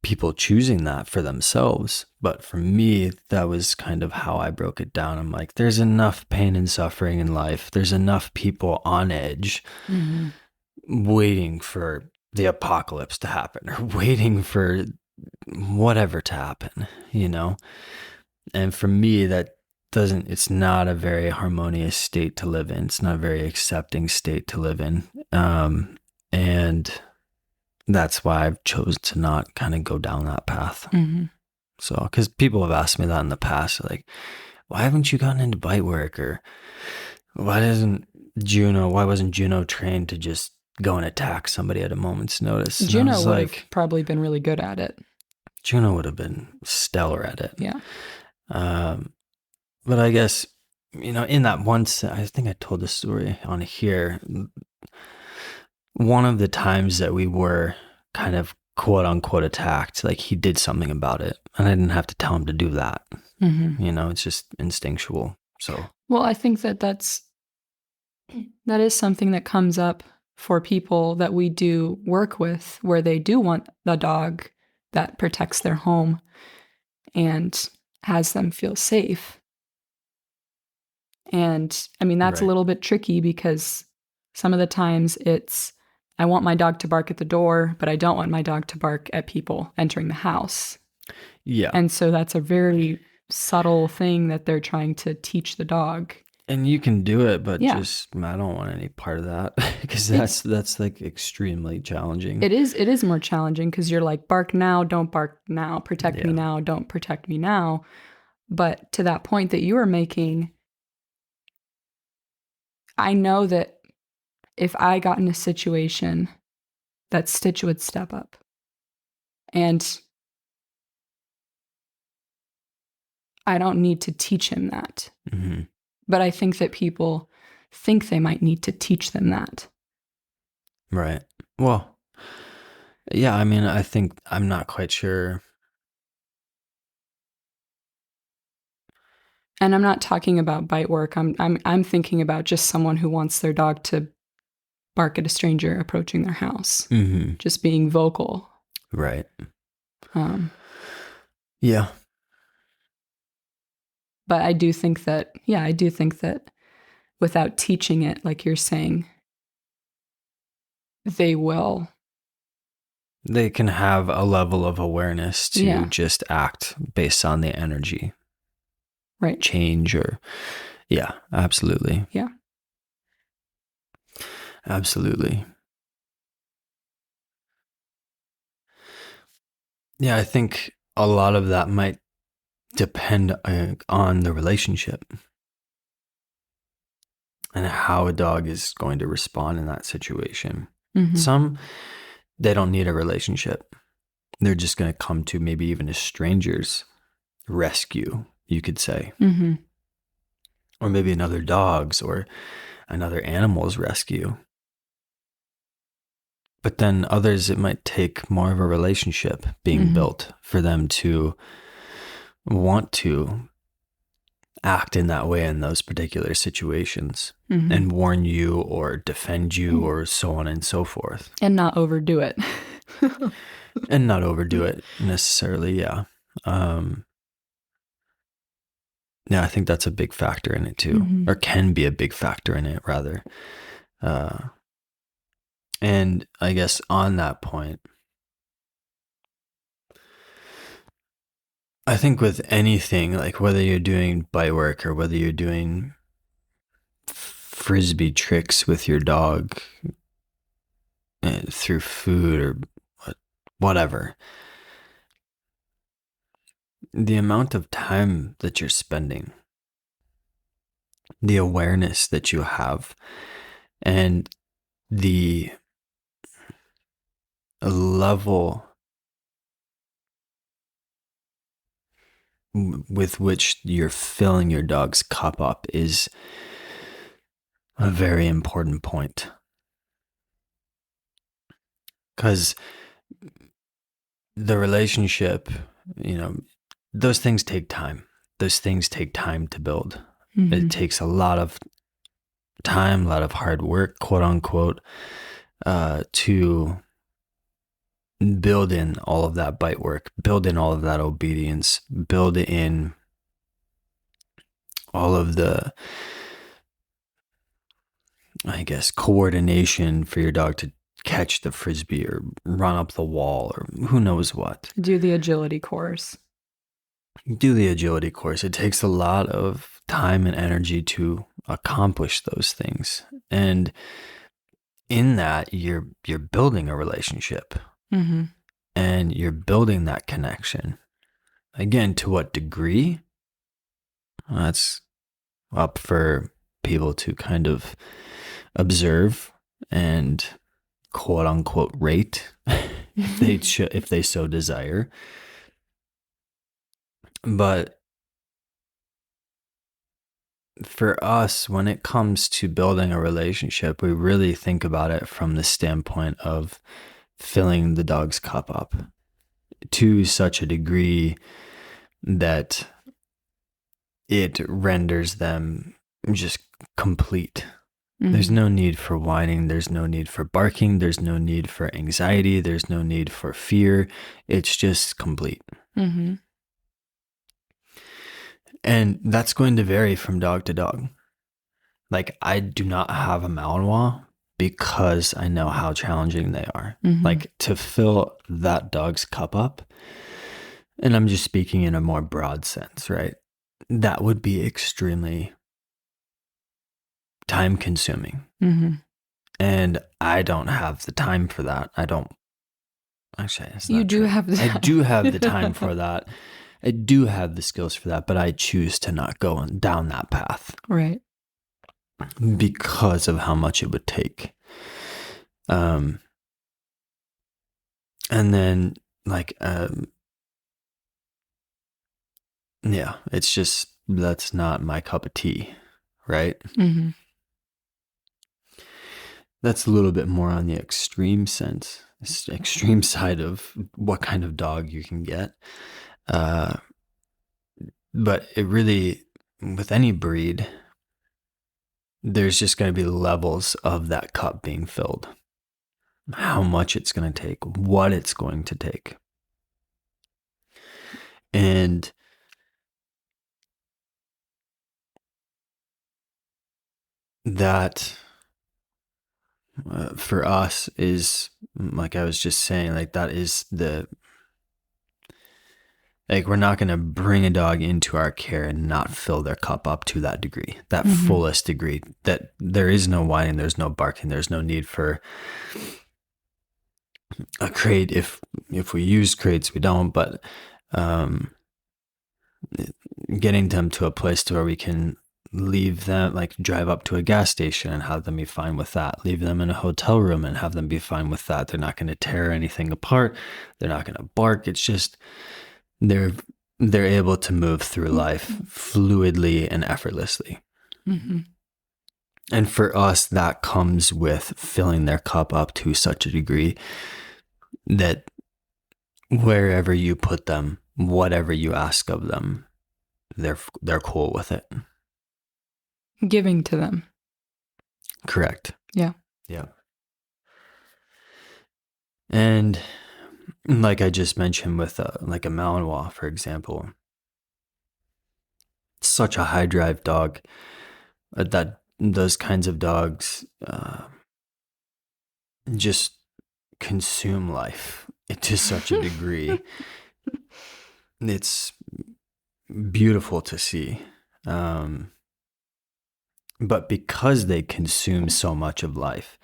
people choosing that for themselves. But for me, that was kind of how I broke it down. I'm like, there's enough pain and suffering in life. There's enough people on edge waiting for the apocalypse to happen or waiting for whatever to happen, And for me, it's not a very harmonious state to live in. It's not a very accepting state to live in. And that's why I've chosen to not kind of go down that path. Mm-hmm. So, because people have asked me that in the past, like, why haven't you gotten into bite work? Or why wasn't Juno trained to just go and attack somebody at a moment's notice? And Juno would have probably been really good at it. Juno would have been stellar at it. Yeah. But I guess, in that once, I think I told this story on here. One of the times that we were kind of quote unquote attacked, like he did something about it and I didn't have to tell him to do that. Mm-hmm. It's just instinctual. So, well, I think that is something that comes up for people that we do work with where they do want the dog that protects their home and has them feel safe. And I mean, that's right. A little bit tricky because some of the times I want my dog to bark at the door, but I don't want my dog to bark at people entering the house. Yeah. And so that's a very subtle thing that they're trying to teach the dog. And you can do it, but just, I don't want any part of that because that's like extremely challenging. It is more challenging because you're like, bark now, don't bark now, protect me now, don't protect me now. But to that point that you were making, I know that if I got in a situation that Stitch would step up. And I don't need to teach him that. Mm-hmm. But I think that people think they might need to teach them that. Right. Well, yeah, I mean, I think I'm not quite sure. And I'm not talking about bite work. I'm thinking about just someone who wants their dog to bark at a stranger approaching their house. Mm-hmm. Just being vocal. Right. Yeah. But I do think that without teaching it, like you're saying, they can have a level of awareness to just act based on the energy. Right. Change absolutely. Yeah. Absolutely. Yeah, I think a lot of that might depend on the relationship and how a dog is going to respond in that situation. Mm-hmm. Some, they don't need a relationship. They're just going to come to maybe even as strangers rescue, you could say. Mm-hmm. or maybe another dog's or another animal's rescue. But then others, it might take more of a relationship being built for them to want to act in that way in those particular situations and warn you or defend you or so on and so forth. And not overdo it. And not overdo it necessarily, yeah. Yeah, I think that's a big factor in it too, or can be a big factor in it rather. And I guess on that point, I think with anything, like whether you're doing bite work or whether you're doing frisbee tricks with your dog through food or whatever, the amount of time that you're spending, the awareness that you have, and the level with which you're filling your dog's cup up is a very important point. Because the relationship, those things take time. Those things take time to build. It takes a lot of time, a lot of hard work, quote unquote, to build in all of that bite work, build in all of that obedience, build in all of the, I guess, coordination for your dog to catch the frisbee or run up the wall or who knows what. Do the agility course. It takes a lot of time and energy to accomplish those things. And in that, you're building a relationship. And you're building that connection. Again, to what degree? That's up for people to kind of observe and quote unquote rate if they so desire. But for us, when it comes to building a relationship, we really think about it from the standpoint of filling the dog's cup up to such a degree that it renders them just complete. There's no need for whining. There's no need for barking. There's no need for anxiety. There's no need for fear. It's just complete. And that's going to vary from dog to dog. Like, I do not have a Malinois because I know how challenging they are. Like, to fill that dog's cup up, and I'm just speaking in a more broad sense, right? That would be extremely time consuming. And I don't have the time for that. I don't. Actually, you do have the I do have the time for that. I do have the skills for that, but I choose to not go down that path. Right. Because of how much it would take. And then yeah, it's just, that's not my cup of tea, right? That's a little bit more on the extreme side of what kind of dog you can get. But it really, with any breed, there's just going to be levels of that cup being filled. How much it's going to take, what it's going to take. And that for us is, like I was just saying, like that is we're not going to bring a dog into our care and not fill their cup up to that degree, that fullest degree, that there is no whining, there's no barking, there's no need for a crate. If we use crates, we don't, but getting them to a place to where we can leave them, like drive up to a gas station and have them be fine with that, leave them in a hotel room and have them be fine with that. They're not going to tear anything apart. They're not going to bark. It's just, they're able to move through life fluidly and effortlessly. Mm-hmm. And for us, that comes with filling their cup up to such a degree that wherever you put them, whatever you ask of them, they're cool with it. Giving to them. Correct. Yeah. Yeah. And like I just mentioned with like a Malinois, for example, such a high drive dog. That those kinds of dogs just consume life to such a degree. It's beautiful to see. But because they consume so much of life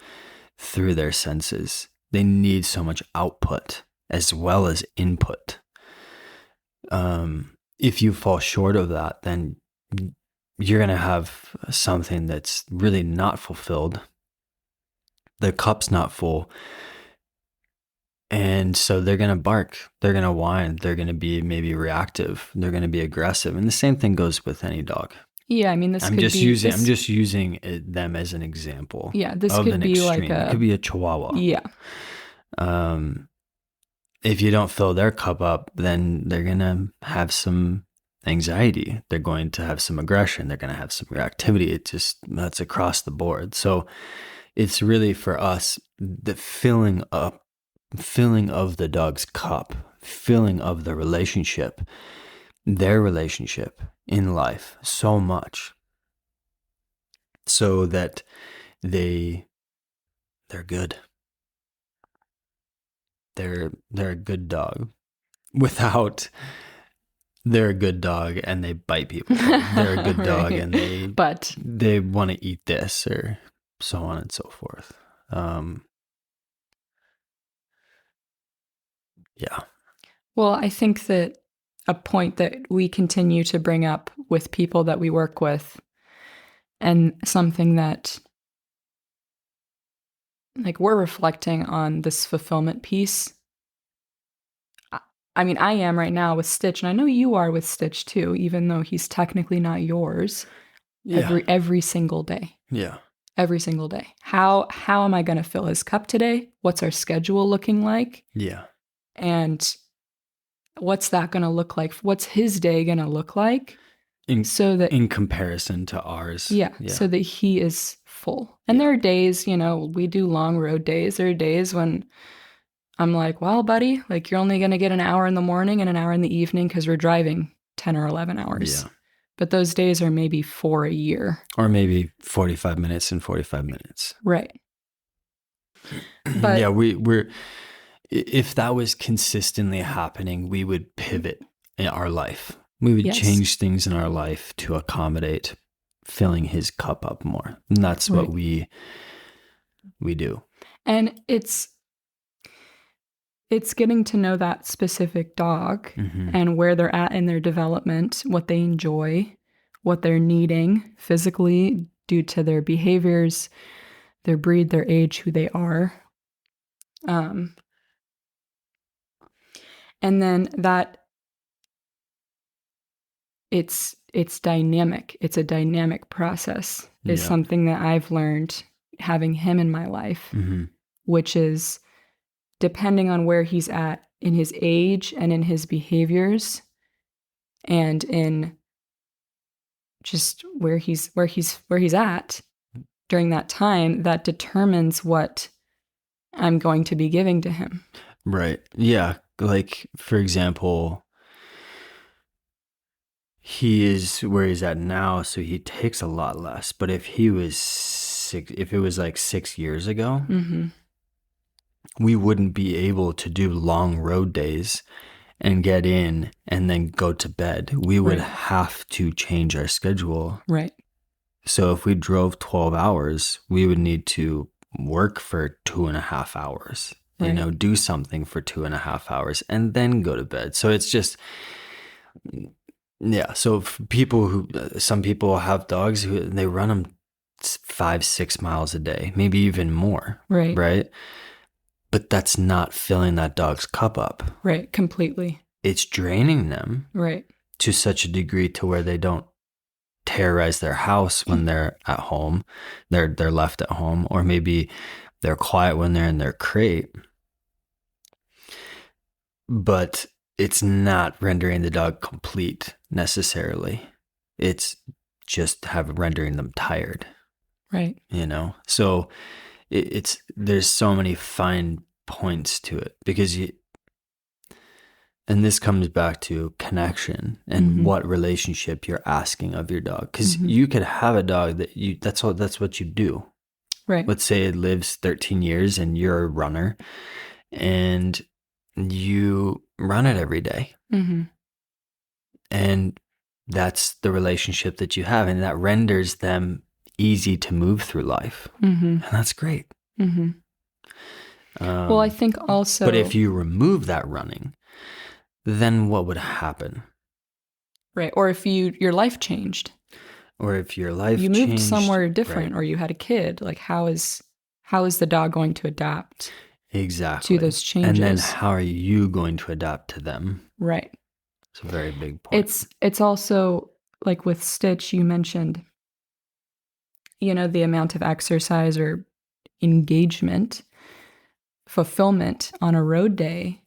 through their senses, they need so much output as well as input. If you fall short of that, then you're going to have something that's really not fulfilled. The cup's not full. And so they're going to bark, they're going to whine, they're going to be maybe reactive, they're going to be aggressive. And the same thing goes with any dog. Yeah, I mean, I'm just using them as an example. Yeah, this could be like it could be a Chihuahua. Yeah. If you don't fill their cup up, then they're going to have some anxiety. They're going to have some aggression. They're going to have some reactivity. That's across the board. So it's really for us, the filling of the dog's cup, filling of the relationship, their relationship in life so much so that they're good. They're a good dog without they're a good dog and they bite people. They're a good Right. dog and But they want to eat this or so on and so forth. Yeah. Well, I think that a point that we continue to bring up with people that we work with, and something that like we're reflecting on this fulfillment piece. I mean, I am right now with Stitch, and I know you are with Stitch too, even though he's technically not yours. Yeah. Every single day. Yeah. Every single day. How am I going to fill his cup today? What's our schedule looking like? Yeah. And what's that going to look like? What's his day going to look like? In comparison to ours. Yeah, so that he is full. And there are days, we do long road days. There are days when I'm like, well, buddy, like you're only going to get an hour in the morning and an hour in the evening because we're driving 10 or 11 hours. Yeah. But those days are maybe 4 a year. Or maybe 45 minutes and 45 minutes. Right. But yeah, we're if that was consistently happening, we would pivot in our life. We would change things in our life to accommodate filling his cup up more. And that's what we do. And it's getting to know that specific dog and where they're at in their development, what they enjoy, what they're needing physically due to their behaviors, their breed, their age, who they are. And then that it's dynamic. It's a dynamic process is something that I've learned having him in my life, which is depending on where he's at in his age and in his behaviors and in just where he's at during that time, that determines what I'm going to be giving to him. Right. Yeah. Like, for example, he is where he's at now, so he takes a lot less. But if it was like 6 years ago, we wouldn't be able to do long road days and get in and then go to bed. We would have to change our schedule. Right. So if we drove 12 hours, we would need to work for 2.5 hours, do something for 2.5 hours and then go to bed. So it's just, yeah. So some people have dogs who they run them 5-6 miles a day, maybe even more. Right. Right. But that's not filling that dog's cup up. Right. Completely. It's draining them. Right. To such a degree to where they don't terrorize their house when they're at home, they're left at home, or maybe they're quiet when they're in their crate. But it's not rendering the dog complete necessarily. It's just rendering them tired. Right. So there's so many fine points to it, because and this comes back to connection and what relationship you're asking of your dog. Because you could have a dog that's what you do. Right. Let's say it lives 13 years and you're a runner and you run it every day. And that's the relationship that you have. And that renders them easy to move through life. And that's great. Well, I think also... But if you remove that running, then what would happen? Right. Or if your life changed. Or if your life you changed, moved somewhere different, right, or you had a kid, like how is the dog going to adapt? Exactly. To those changes? And then how are you going to adapt to them? Right. It's a very big point. It's also like with Stitch, you mentioned, the amount of exercise or engagement, fulfillment on a road day.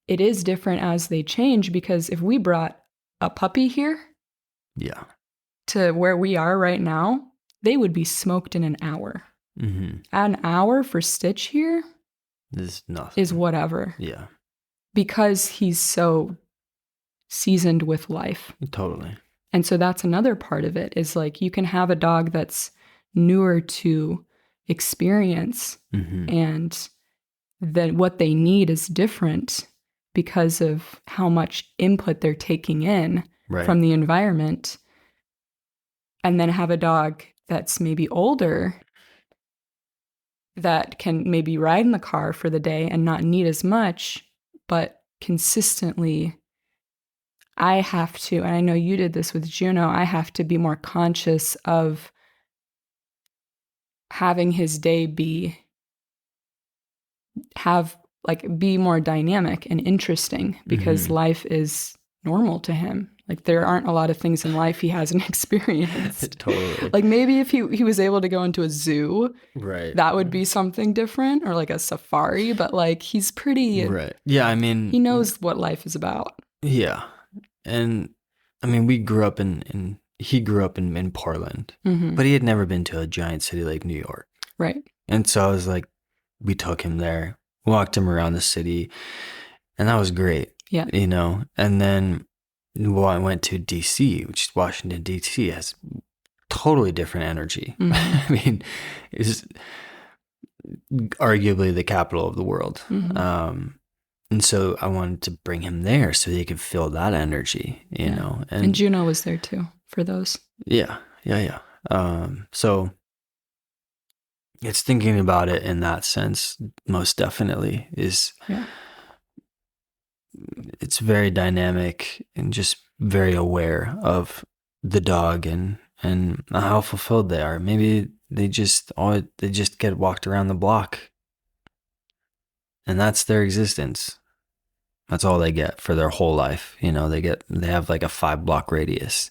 It is different as they change, because if we brought a puppy here, to where we are right now, they would be smoked in an hour. An hour for Stitch here is nothing. Is whatever. Yeah. Because he's so seasoned with life. Totally. And so that's another part of it, is like you can have a dog that's newer to experience, and then what they need is different because of how much input they're taking in from the environment. And then have a dog that's maybe older that can maybe ride in the car for the day and not need as much, but consistently, I have to, and I know you did this with Juno, I have to be more conscious of having his day be more dynamic and interesting, because life is normal to him. Like there aren't a lot of things in life he hasn't experienced. Totally. Like maybe if he was able to go into a zoo, right, that would be something different, or like a safari, but like he's pretty... Right. Yeah, I mean... He knows what life is about. Yeah. And I mean, he grew up in Portland, but he had never been to a giant city like New York. Right. And so I was like, we took him there, walked him around the city, and that was great. Yeah. And then I went to DC, which is Washington, DC, has totally different energy. I mean, it's arguably the capital of the world. And so I wanted to bring him there so he could feel that energy, you know. And Juno was there too for those. Yeah. So it's thinking about it in that sense, most definitely, is it's very dynamic and just very aware of the dog and how fulfilled they are. Maybe they just get walked around the block, and that's their existence. That's all they get for their whole life. They have like a 5-block radius.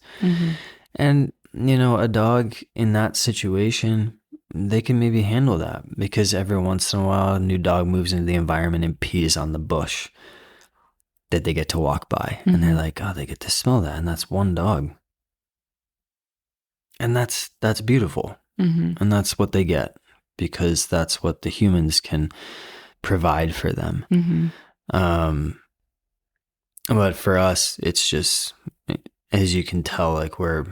And, a dog in that situation, they can maybe handle that, because every once in a while, a new dog moves into the environment and pees on the bush that they get to walk by. And they're like, oh, they get to smell that. And that's one dog. And that's beautiful. And that's what they get, because that's what the humans can provide for them. But for us, it's just, as you can tell, like we're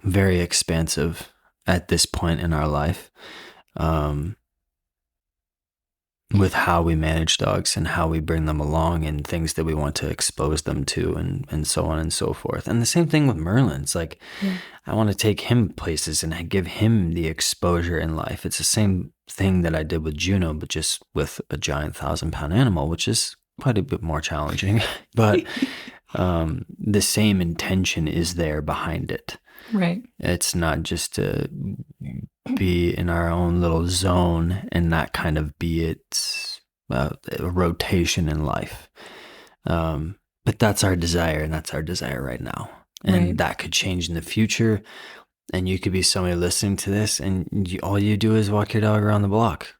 very expansive at this point in our life, with how we manage dogs and how we bring them along and things that we want to expose them to, and so on and so forth. And the same thing with Merlin. It's like, I want to take him places and give him the exposure in life. It's the same thing that I did with Juno, but just with a giant 1,000-pound animal, which is quite a bit more challenging. But the same intention is there behind it. Right. It's not just to be in our own little zone and not kind of be a rotation in life. But that's our desire, and that's our desire right now. And that could change in the future. And you could be somebody listening to this and all you do is walk your dog around the block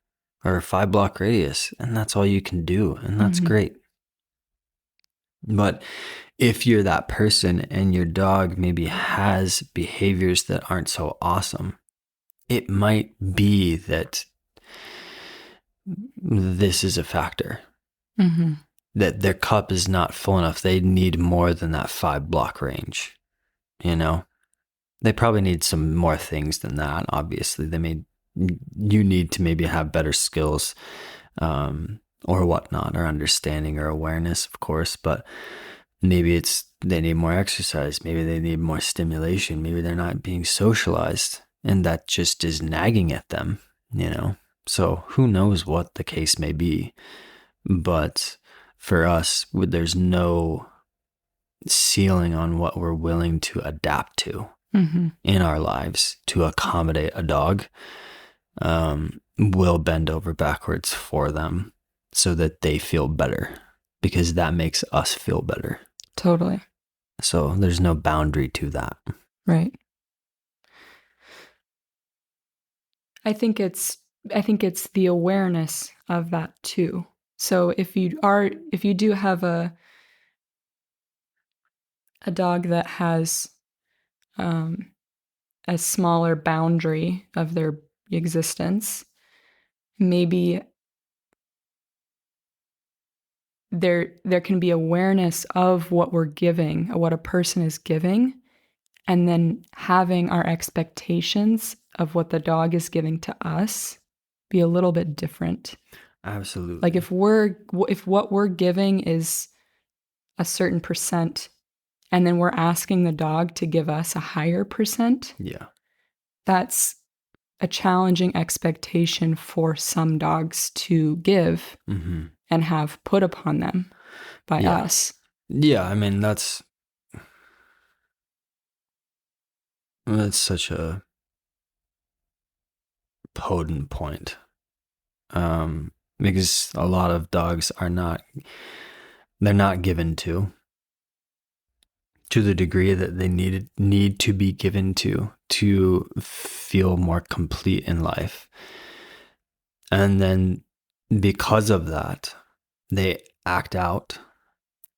or a 5-block radius. And that's all you can do. And that's great. But if you're that person and your dog maybe has behaviors that aren't so awesome, it might be that this is a factor. That their cup is not full enough. They need more than that 5-block range. They probably need some more things than that. Obviously, you need to maybe have better skills, or whatnot, or understanding or awareness, of course. But maybe they need more exercise. Maybe they need more stimulation. Maybe they're not being socialized, and that just is nagging at them. So who knows what the case may be, but for us, there's no ceiling on what we're willing to adapt to in our lives to accommodate a dog. We'll bend over backwards for them so that they feel better, because that makes us feel better. Totally. So there's no boundary to that. Right. I think it's the awareness of that too. So if you do have a dog that has a smaller boundary of their existence, maybe there can be awareness of what we're giving, what a person is giving, and then having our expectations of what the dog is giving to us be a little bit different. Absolutely. Like if what we're giving is a certain percent, and then we're asking the dog to give us a higher percent. Yeah. That's a challenging expectation for some dogs to give and have put upon them by us. Yeah, I mean, that's such a potent point. Because a lot of dogs they're not given to the degree that they need to be given to feel more complete in life. And then because of that, they act out,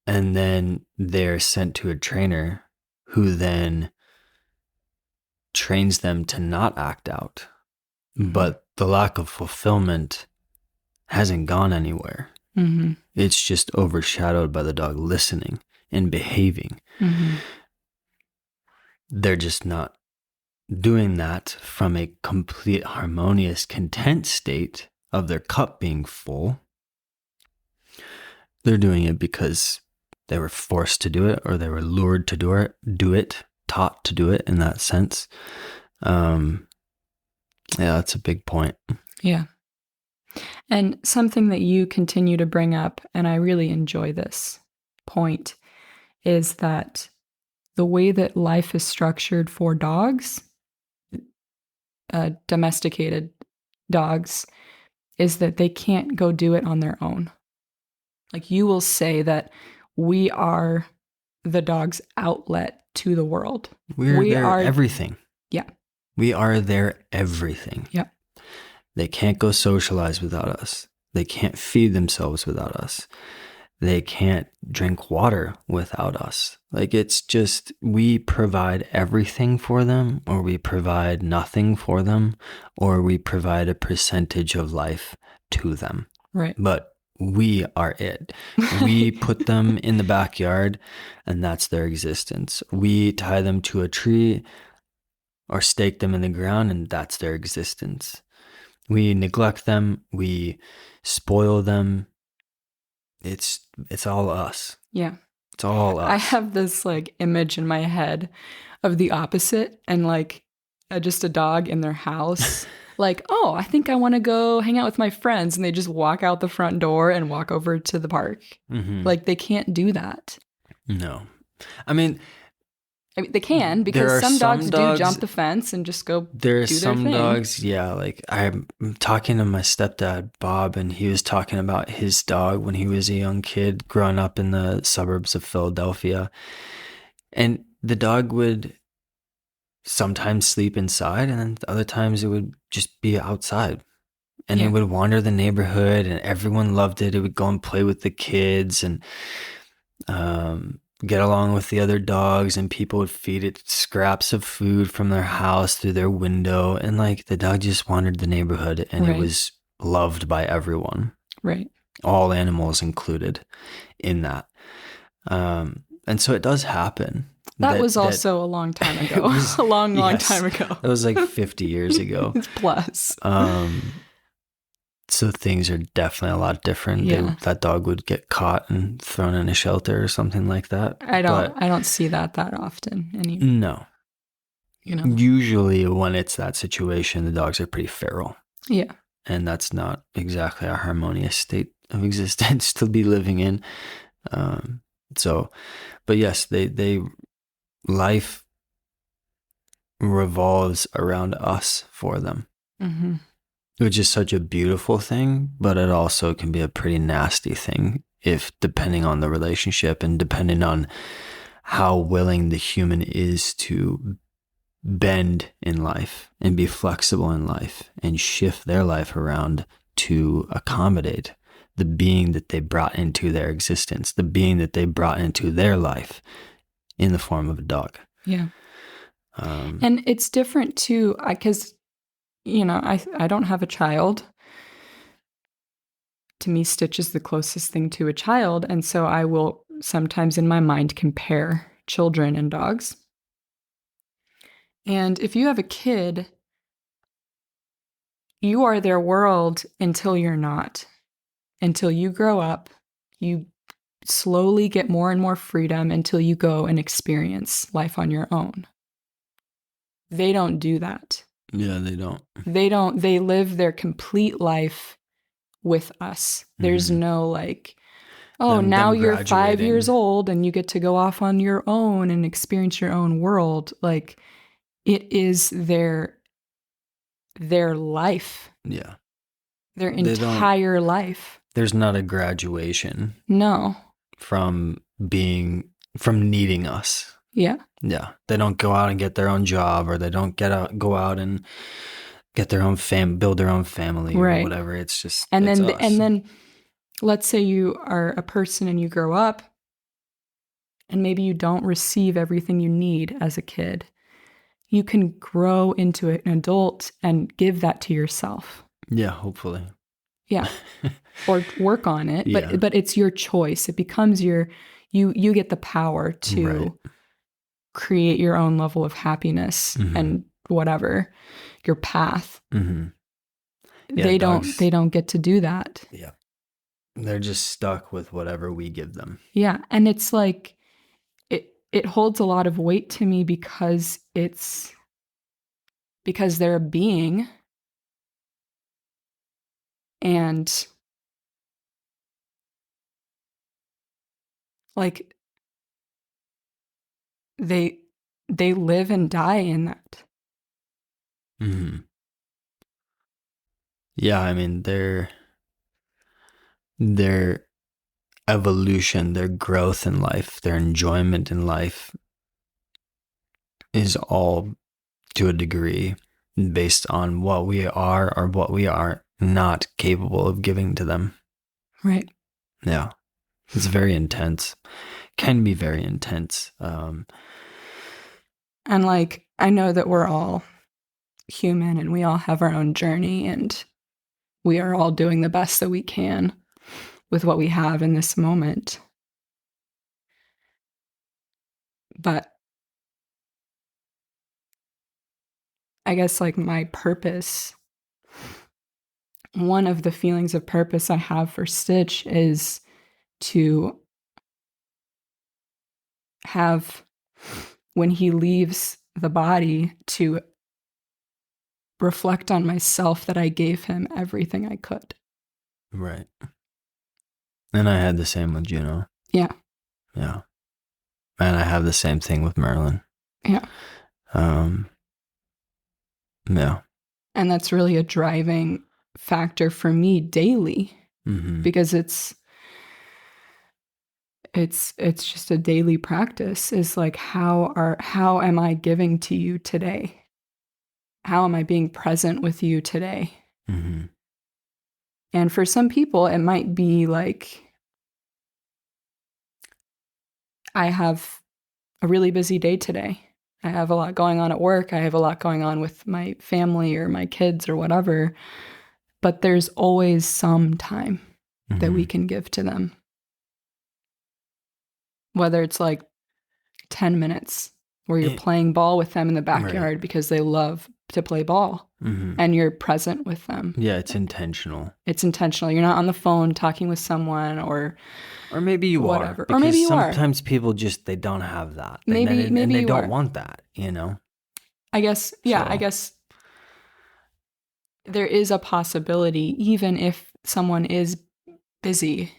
and then they're sent to a trainer who then trains them to not act out. But the lack of fulfillment hasn't gone anywhere. It's just overshadowed by the dog listening and behaving. They're just not doing that from a complete, harmonious, content state of their cup being full. They're doing it because they were forced to do it, or they were lured to do it, taught to do it in that sense. Yeah, that's a big point. Yeah. And something that you continue to bring up, and I really enjoy this point, is that the way that life is structured for dogs, domesticated dogs, is that they can't go do it on their own. Like you will say that we are the dog's outlet to the world. We are everything. Yeah. We are their everything. Yeah. They can't go socialize without us. They can't feed themselves without us. They can't drink water without us. Like, it's just, we provide everything for them, or we provide nothing for them, or we provide a percentage of life to them. Right. But we are it. We put them in the backyard, and that's their existence. We tie them to a tree or stake them in the ground, and that's their existence. We neglect them. We spoil them. It's all us. Yeah. It's all us. I have this like image in my head of the opposite, and like just a dog in their house. Like, oh, I think I want to go hang out with my friends. And they just walk out the front door and walk over to the park. Like, they can't do that. No. I mean, they can, because some dogs do jump the fence and just go do their thing. There are some dogs, yeah. Like, I'm talking to my stepdad, Bob, and he was talking about his dog when he was a young kid growing up in the suburbs of Philadelphia. And the dog would sometimes sleep inside, and then other times it would just be outside. And it would wander the neighborhood, and everyone loved it. It would go and play with the kids and get along with the other dogs, and people would feed it scraps of food from their house through their window. And like the dog just wandered the neighborhood, and it was loved by everyone. Right. All animals included in that. And so it does happen. That was also a long time ago. A long time ago. It was like 50 years ago. It's plus. So things are definitely a lot different. Yeah. That dog would get caught and thrown in a shelter or something like that. I don't see that often anymore. No. Usually when it's that situation, the dogs are pretty feral. Yeah. And that's not exactly a harmonious state of existence to be living in. But yes, life revolves around us for them. Mm-hmm. Which is such a beautiful thing, but it also can be a pretty nasty thing if depending on the relationship and depending on how willing the human is to bend in life and be flexible in life and shift their life around to accommodate the being that they brought into their existence, the being that they brought into their life in the form of a dog. Yeah. And it's different too, because I don't have a child. To me, Stitch is the closest thing to a child. And so I will sometimes in my mind compare children and dogs. And if you have a kid, you are their world until you're not. Until you grow up, you slowly get more and more freedom until you go and experience life on your own. They don't do that. Yeah, they don't. They live their complete life with us. There's no like, now you're 5 years old and you get to go off on your own and experience your own world. Like, it is their life. Yeah. Their entire life. There's not a graduation. No. From needing us. Yeah. Yeah. They don't go out and get their own job, or they don't go out and get their own build their own family, or whatever. It's just, and then let's say you are a person and you grow up and maybe you don't receive everything you need as a kid. You can grow into an adult and give that to yourself. Yeah, hopefully. Yeah. Or work on it, but it's your choice. It becomes you get the power to create your own level of happiness and whatever your path. Mm-hmm. Yeah, they don't get to do that. Yeah. They're just stuck with whatever we give them. Yeah. And it's like, it holds a lot of weight to me because they're a being, and like they live and die in that. Mm-hmm. Yeah, I mean, their evolution, their growth in life, their enjoyment in life is all, to a degree, based on what we are or what we are not capable of giving to them. Right. Yeah. It's very intense. Can be very intense. And like, I know that we're all human and we all have our own journey, and we are all doing the best that we can with what we have in this moment. But I guess like my purpose, one of the feelings of purpose I have for Stitch is to have, when he leaves the body, to reflect on myself that I gave him everything I could. Right. And I had the same with Juno. Yeah. Yeah. And I have the same thing with Merlin. Yeah. Yeah. And that's really a driving factor for me daily, because it's just a daily practice, is like, how am I giving to you today? How am I being present with you today? Mm-hmm. And for some people, it might be like, I have a really busy day today. I have a lot going on at work. I have a lot going on with my family or my kids or whatever. But there's always some time that we can give to them. Whether it's like 10 minutes where you're playing ball with them in the backyard because they love to play ball and you're present with them. Yeah, it's intentional. It's intentional. You're not on the phone talking with someone or maybe you whatever. Or maybe you sometimes people just, they don't have that. Maybe they don't want that, you know? I guess, yeah, I guess there is a possibility, even if someone is busy,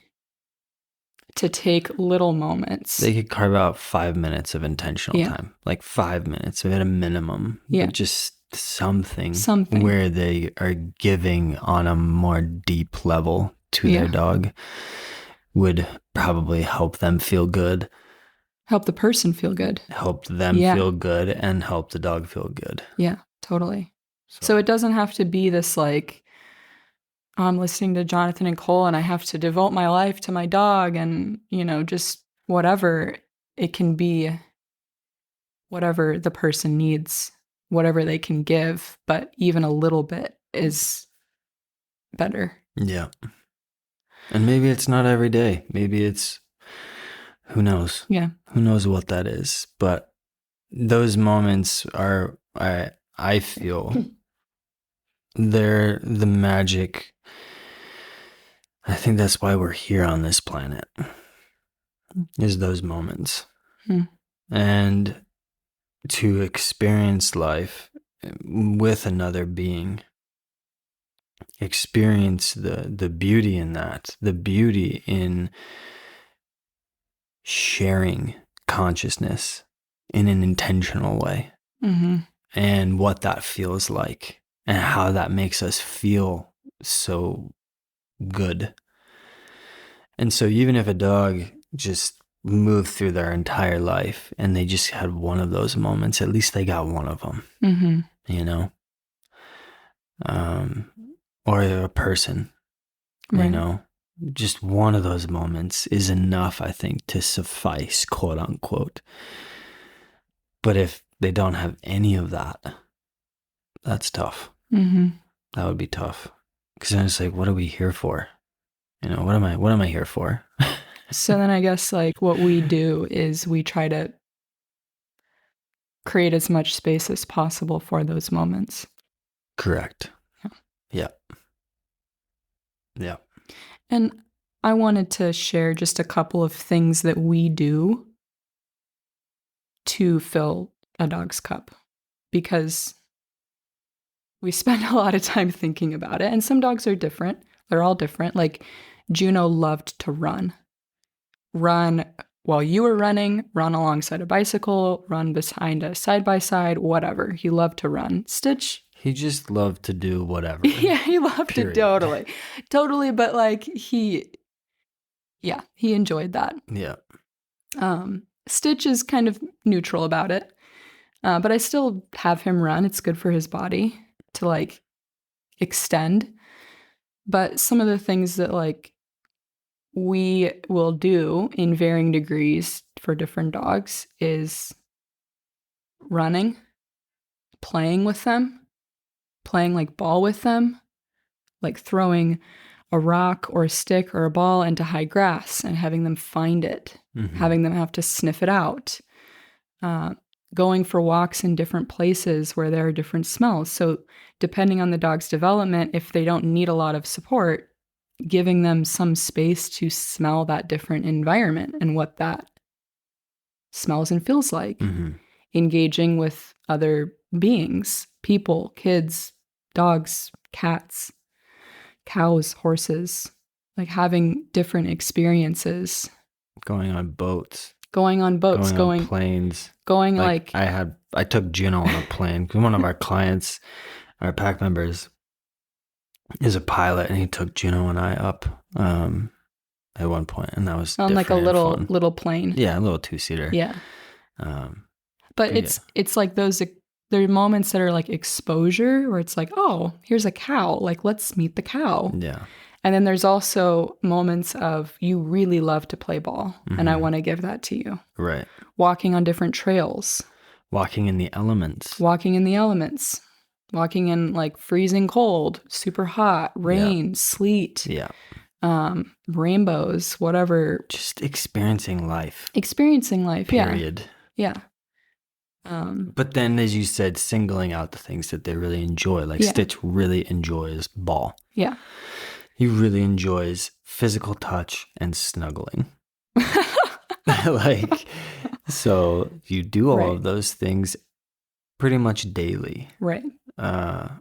to take little moments. They could carve out 5 minutes of intentional time, like 5 minutes at a minimum. Yeah. But just something where they are giving on a more deep level to their dog would probably help them feel good. Help the person feel good. Help them feel good and help the dog feel good. Yeah, totally. So it doesn't have to be this like, I'm listening to Jonathan and Cole and I have to devote my life to my dog and, you know, just whatever. It can be whatever the person needs, whatever they can give, but even a little bit is better. Yeah. And maybe it's not every day. Maybe it's, who knows? Yeah. Who knows what that is? But those moments are, I feel, they're the magic. I think that's why we're here on this planet, is those moments. And to experience life with another being, experience the beauty in that, the beauty in sharing consciousness in an intentional way, and what that feels like and how that makes us feel so good. And so even if a dog just moved through their entire life and they just had one of those moments, at least they got one of them, you know? Or a person, you know? Just one of those moments is enough, I think, to suffice, quote unquote. But if they don't have any of that, that's tough. That would be tough. Because then it's like, what are we here for? You know, what am I here for? So then I guess like what we do is we try to create as much space as possible for those moments. Correct. Yeah. And I wanted to share just a couple of things that we do to fill a dog's cup, because we spend a lot of time thinking about it. And some dogs are different. They're all different. Like Juno loved to run while you were running, run alongside a bicycle, run behind a side-by-side, whatever. He loved to run. Stitch, he just loved to do whatever. Yeah, he loved to totally. But like he enjoyed that. Yeah. Stitch is kind of neutral about it, but I still have him run. It's good for his body to like extend. But some of the things that like we will do in varying degrees for different dogs is running, playing with them, playing like ball with them, like throwing a rock or a stick or a ball into high grass and having them find it, having them have to sniff it out, going for walks in different places where there are different smells. So depending on the dog's development, if they don't need a lot of support, giving them some space to smell that different environment and what that smells and feels like, engaging with other beings, people, kids, dogs, cats, cows, horses, like having different experiences. Going on boats, going on planes, like I took Juno on a plane. One of our clients, our pack members, is a pilot, and he took Juno and I up. I at one point, and that was on like a little plane. Yeah, a little 2-seater. Yeah. But it's like those. There are moments that are like exposure, where it's like, oh, here's a cow. Like, let's meet the cow. Yeah. And then there's also moments of you really love to play ball, and I want to give that to you. Right. Walking on different trails. Walking in the elements. Walking in like freezing cold, super hot, rain, sleet. Yeah. Rainbows, whatever. Just experiencing life. Period. Yeah. But then, as you said, singling out the things that they really enjoy. Like Stitch really enjoys ball. Yeah. He really enjoys physical touch and snuggling. Like, so you do all of those things pretty much daily. Right.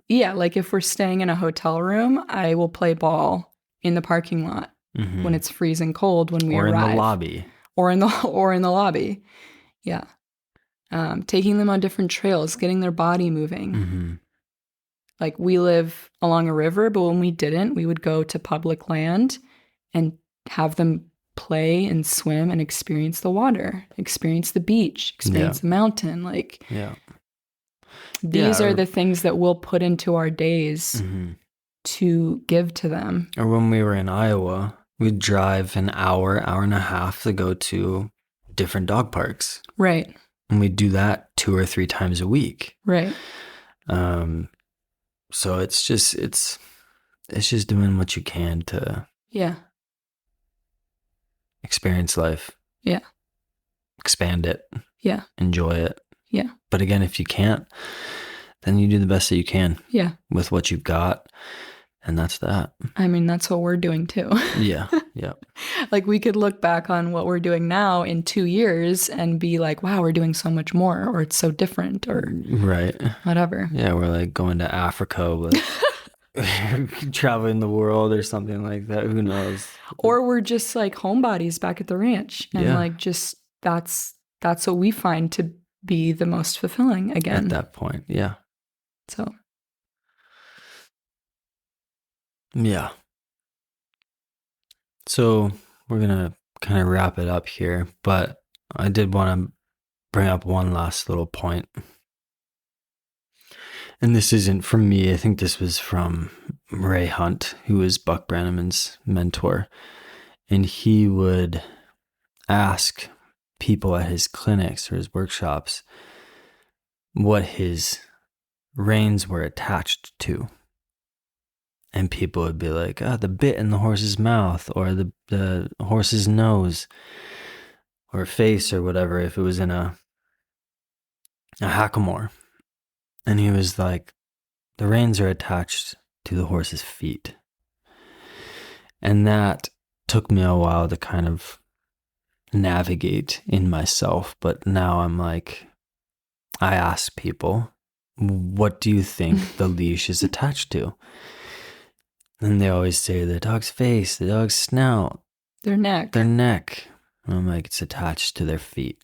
Yeah, like if we're staying in a hotel room, I will play ball in the parking lot when it's freezing cold when we arrive. Or in the lobby. Or in the lobby. Yeah. Taking them on different trails, getting their body moving. Like we live along a river, but when we didn't, we would go to public land and have them play and swim and experience the water, experience the beach, experience the mountain. Like, these are the things that we'll put into our days to give to them. Or when we were in Iowa, we'd drive an hour and a half to go to different dog parks. Right. And we do that 2 or 3 times a week. Right. So it's just doing what you can to experience life. Yeah. Expand it. Yeah. Enjoy it. Yeah. But again, if you can't, then you do the best that you can. Yeah. With what you've got. And that's that. I mean, that's what we're doing too. Yeah. Yeah. Like we could look back on what we're doing now in 2 years and be like, wow, we're doing so much more, or it's so different, or whatever. Yeah. We're like going to Africa with traveling the world or something like that. Who knows? Or we're just like homebodies back at the ranch. And like, just that's what we find to be the most fulfilling again. At that point. Yeah. So. Yeah. So we're going to kind of wrap it up here, but I did want to bring up one last little point. And this isn't from me. I think this was from Ray Hunt, who was Buck Brannaman's mentor. And he would ask people at his clinics or his workshops what his reins were attached to. And people would be like, the bit in the horse's mouth, or the horse's nose or face or whatever, if it was in a hackamore. And he was like, the reins are attached to the horse's feet. And that took me a while to kind of navigate in myself. But now I'm like, I ask people, what do you think the leash is attached to? And they always say the dog's face, the dog's snout. Their neck. And I'm like, it's attached to their feet.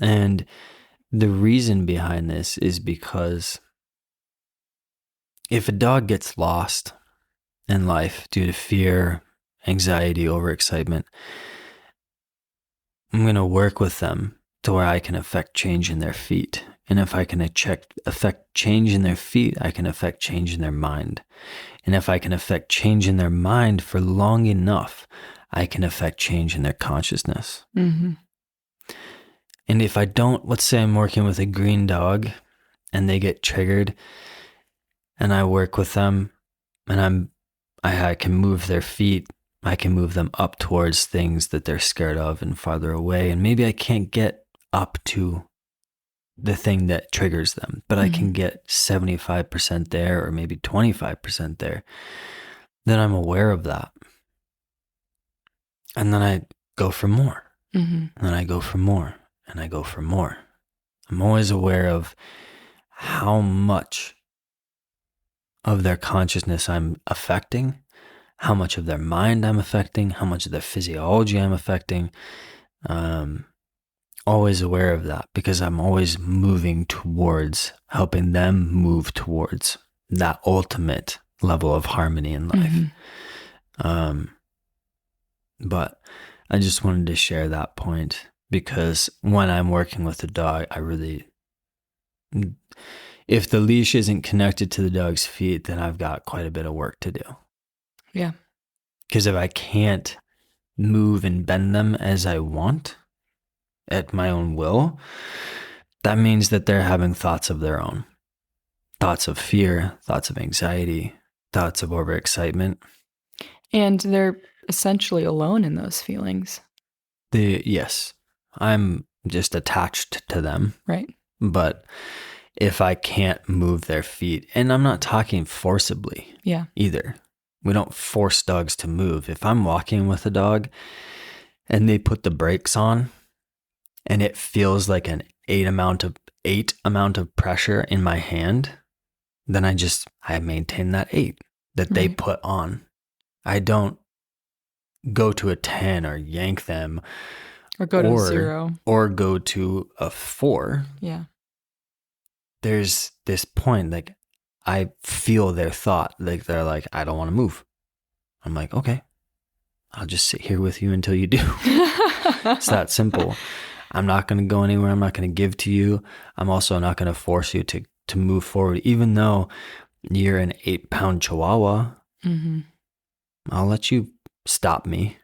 And the reason behind this is because if a dog gets lost in life due to fear, anxiety, overexcitement, I'm going to work with them to where I can affect change in their feet. And if I can affect change in their feet, I can affect change in their mind. And if I can affect change in their mind for long enough, I can affect change in their consciousness. Mm-hmm. And if I don't, let's say I'm working with a green dog and they get triggered and I work with them and I can move their feet, I can move them up towards things that they're scared of and farther away. And maybe I can't get up to the thing that triggers them, but I can get 75% there or maybe 25% there. Then I'm aware of that. And then I go for more. And then I go for more. And I go for more. I'm always aware of how much of their consciousness I'm affecting, how much of their mind I'm affecting, how much of their physiology I'm affecting. Always aware of that because I'm always moving towards helping them move towards that ultimate level of harmony in life. But I just wanted to share that point because when I'm working with a dog, if the leash isn't connected to the dog's feet, then I've got quite a bit of work to do. Yeah. Because if I can't move and bend them as I want at my own will, that means that they're having thoughts of their own. Thoughts of fear, thoughts of anxiety, thoughts of overexcitement. And they're essentially alone in those feelings. Yes, I'm just attached to them. Right. But if I can't move their feet, and I'm not talking forcibly either. We don't force dogs to move. If I'm walking with a dog and they put the brakes on and it feels like an 8 amount of pressure in my hand, then I maintain that 8 that they put on. I don't go to a 10 or yank them or go to 0 or go to a 4. Yeah. There's this point, like I feel their thought, like they're like, I don't want to move. I'm like, okay, I'll just sit here with you until you do. It's that simple. I'm not going to go anywhere. I'm not going to give to you. I'm also not going to force you to move forward. Even though you're an 8-pound Chihuahua, I'll let you stop me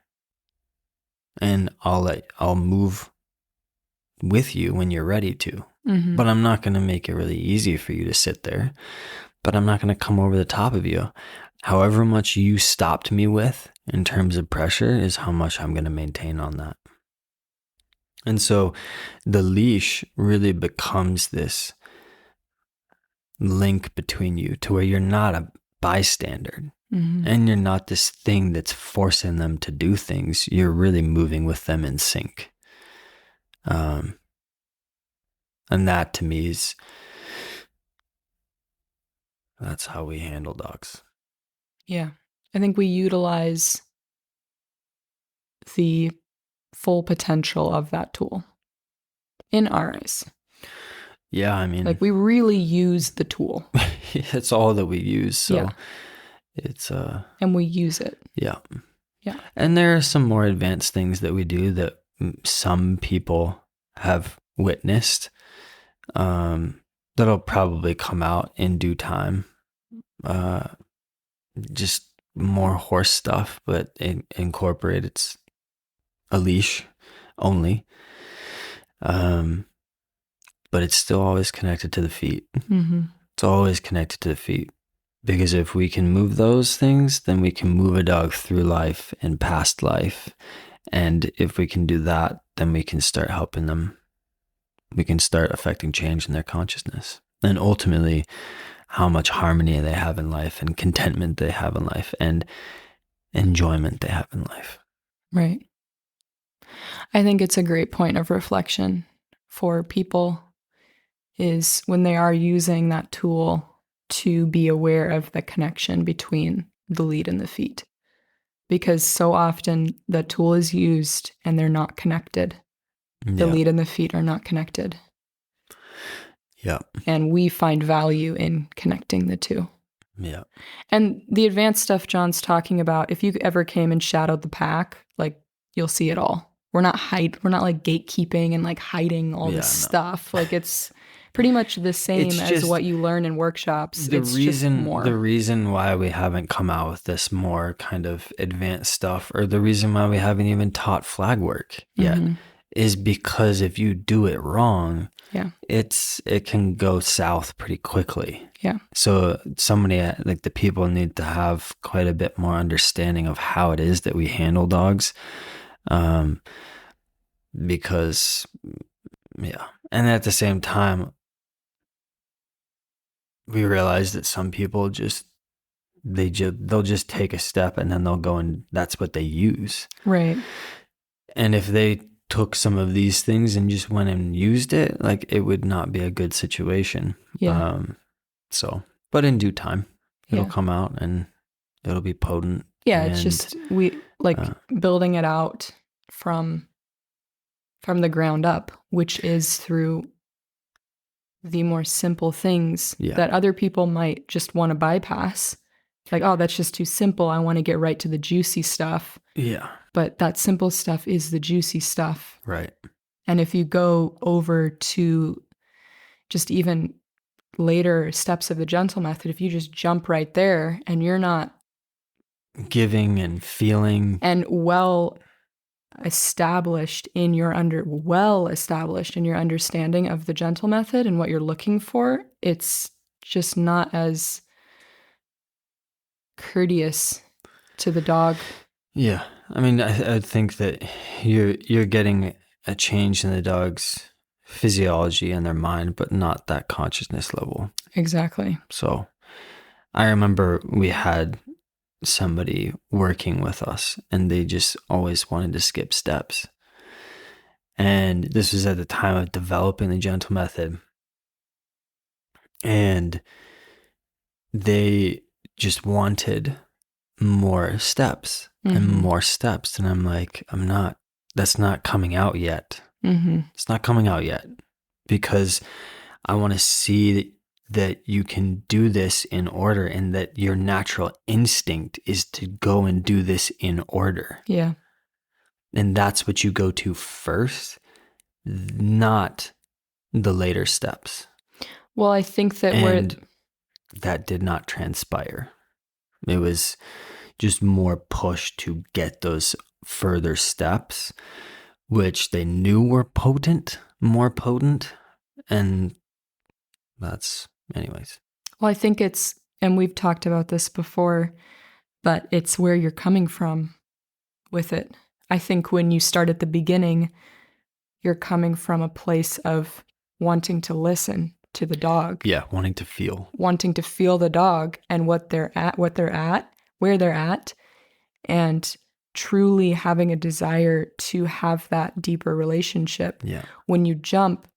and I'll move with you when you're ready to. But I'm not going to make it really easy for you to sit there. But I'm not going to come over the top of you. However much you stopped me with in terms of pressure is how much I'm going to maintain on that. And so the leash really becomes this link between you to where you're not a bystander and you're not this thing that's forcing them to do things. You're really moving with them in sync. And that to me that's how we handle dogs. Yeah. I think we utilize the full potential of that tool in our eyes. Yeah, I mean, like we really use the tool. It's all that we use. So it's and we use it. Yeah. Yeah. And there are some more advanced things that we do that some people have witnessed. That'll probably come out in due time. Just more horse stuff, but it incorporates a leash only. But it's still always connected to the feet. It's always connected to the feet. Because if we can move those things, then we can move a dog through life and past life. And if we can do that, then we can start helping them. We can start affecting change in their consciousness. And ultimately, how much harmony they have in life and contentment they have in life and enjoyment they have in life. Right. I think it's a great point of reflection for people is when they are using that tool to be aware of the connection between the lead and the feet. Because so often the tool is used and they're not connected. The lead and the feet are not connected. Yeah. And we find value in connecting the two. Yeah. And the advanced stuff John's talking about, if you ever came and shadowed the pack, like you'll see it all. We're not like gatekeeping and like hiding all this stuff. Like it's pretty much the same as what you learn in workshops. The reason why we haven't come out with this more kind of advanced stuff, or the reason why we haven't even taught flag work yet, is because if you do it wrong, it can go south pretty quickly. Yeah. So somebody like the people need to have quite a bit more understanding of how it is that we handle dogs. Because and at the same time, we realize that some people they'll just take a step and then they'll go and that's what they use. Right. And if they took some of these things and just went and used it, like it would not be a good situation. Yeah. But in due time, it'll come out and it'll be potent. Yeah. It's just, building it out from the ground up, which is through the more simple things that other people might just want to bypass Like, oh, that's just too simple. I want to get right to the juicy stuff. Yeah. But that simple stuff is the juicy stuff. Right. And if you go over to just even later steps of the gentle method, if you just jump right there and you're not giving and feeling and well established in your understanding of the gentle method and what you're looking for, it's just not as courteous to the dog. Yeah. I mean, I think that you're getting a change in the dog's physiology and their mind, but not that consciousness level. Exactly. So I remember we had somebody working with us and they just always wanted to skip steps. And this was at the time of developing the gentle method. And they just wanted more steps and more steps. And I'm like, that's not coming out yet. It's not coming out yet because I want to see that you can do this in order and that your natural instinct is to go and do this in order. Yeah. And that's what you go to first, not the later steps. Well, I think that that did not transpire. It was just more push to get those further steps, which they knew were more potent. And that's, anyways. Well, I think and we've talked about this before, but it's where you're coming from with it. I think when you start at the beginning, you're coming from a place of wanting to listen to the dog. Yeah, wanting to feel the dog and where they're at, and truly having a desire to have that deeper relationship. Yeah. When you jump,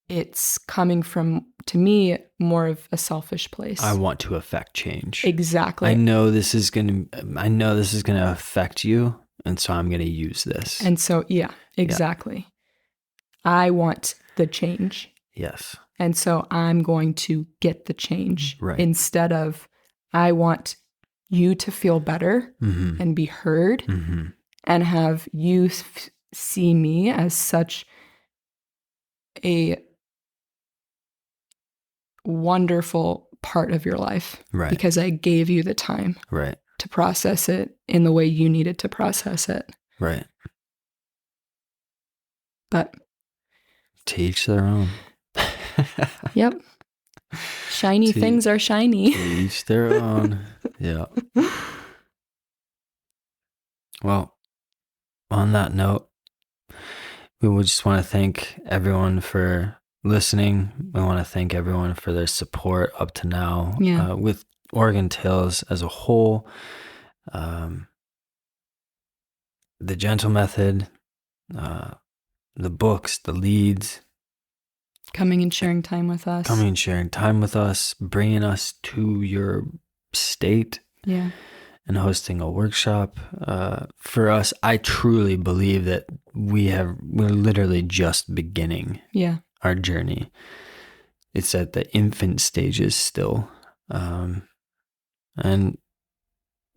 it's coming from, to me, more of a selfish place. I want to affect change. Exactly. I know this is going to affect you, and so I'm going to use this. And so, yeah, exactly. Yeah. I want the change. Yes. And so I'm going to get the change. Right. Instead of, I want you to feel better and be heard and have you see me as such a wonderful part of your life. Right. Because I gave you the time to process it in the way you needed to process it. Right. But to each their own. Yep. Shiny things are shiny. To each their own. Yeah. Well, on that note, we would just want to thank everyone for listening. We want to thank everyone for their support up to now with Oregon Tales as a whole. The Gentle Method, the books, the leads. Coming and sharing time with us. Bringing us to your state. Yeah. And hosting a workshop. For us, I truly believe that we're literally just beginning our journey. It's at the infant stages still. And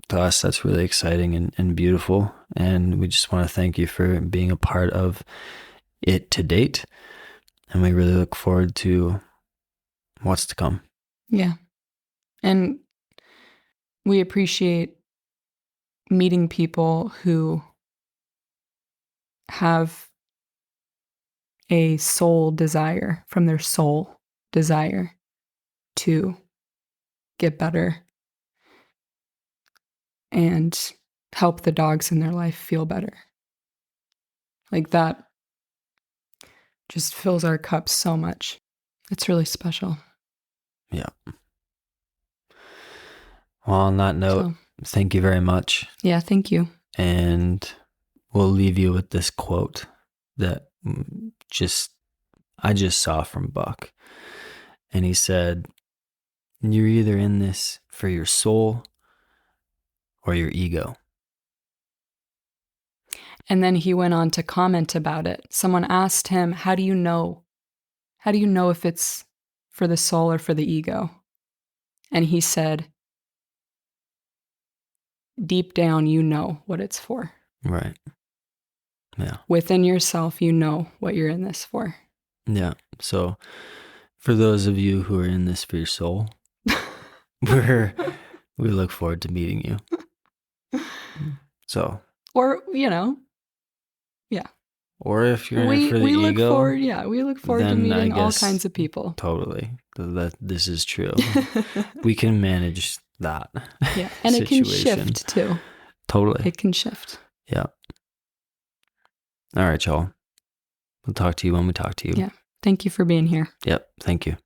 to us, that's really exciting and beautiful. And we just want to thank you for being a part of it to date. And we really look forward to what's to come. Yeah. And we appreciate meeting people who have a soul desire from their soul desire to get better and help the dogs in their life feel better. Like that just fills our cups so much. It's really special. Yeah. Well, on that note, thank you very much. Yeah, thank you. And we'll leave you with this quote that I just saw from Buck. And he said, "You're either in this for your soul or your ego." And then he went on to comment about it. Someone asked him, how do you know? How do you know if it's for the soul or for the ego? And he said, deep down, you know what it's for. Right. Yeah. Within yourself, you know what you're in this for. Yeah. So for those of you who are in this for your soul, we look forward to meeting you. So. Or, yeah. Or if you're in it for the ego. We look forward to meeting all kinds of people. Totally. This is true. We can manage that. Yeah. And situation. It can shift too. Totally. It can shift. Yeah. All right, y'all. We'll talk to you when we talk to you. Yeah. Thank you for being here. Yep. Thank you.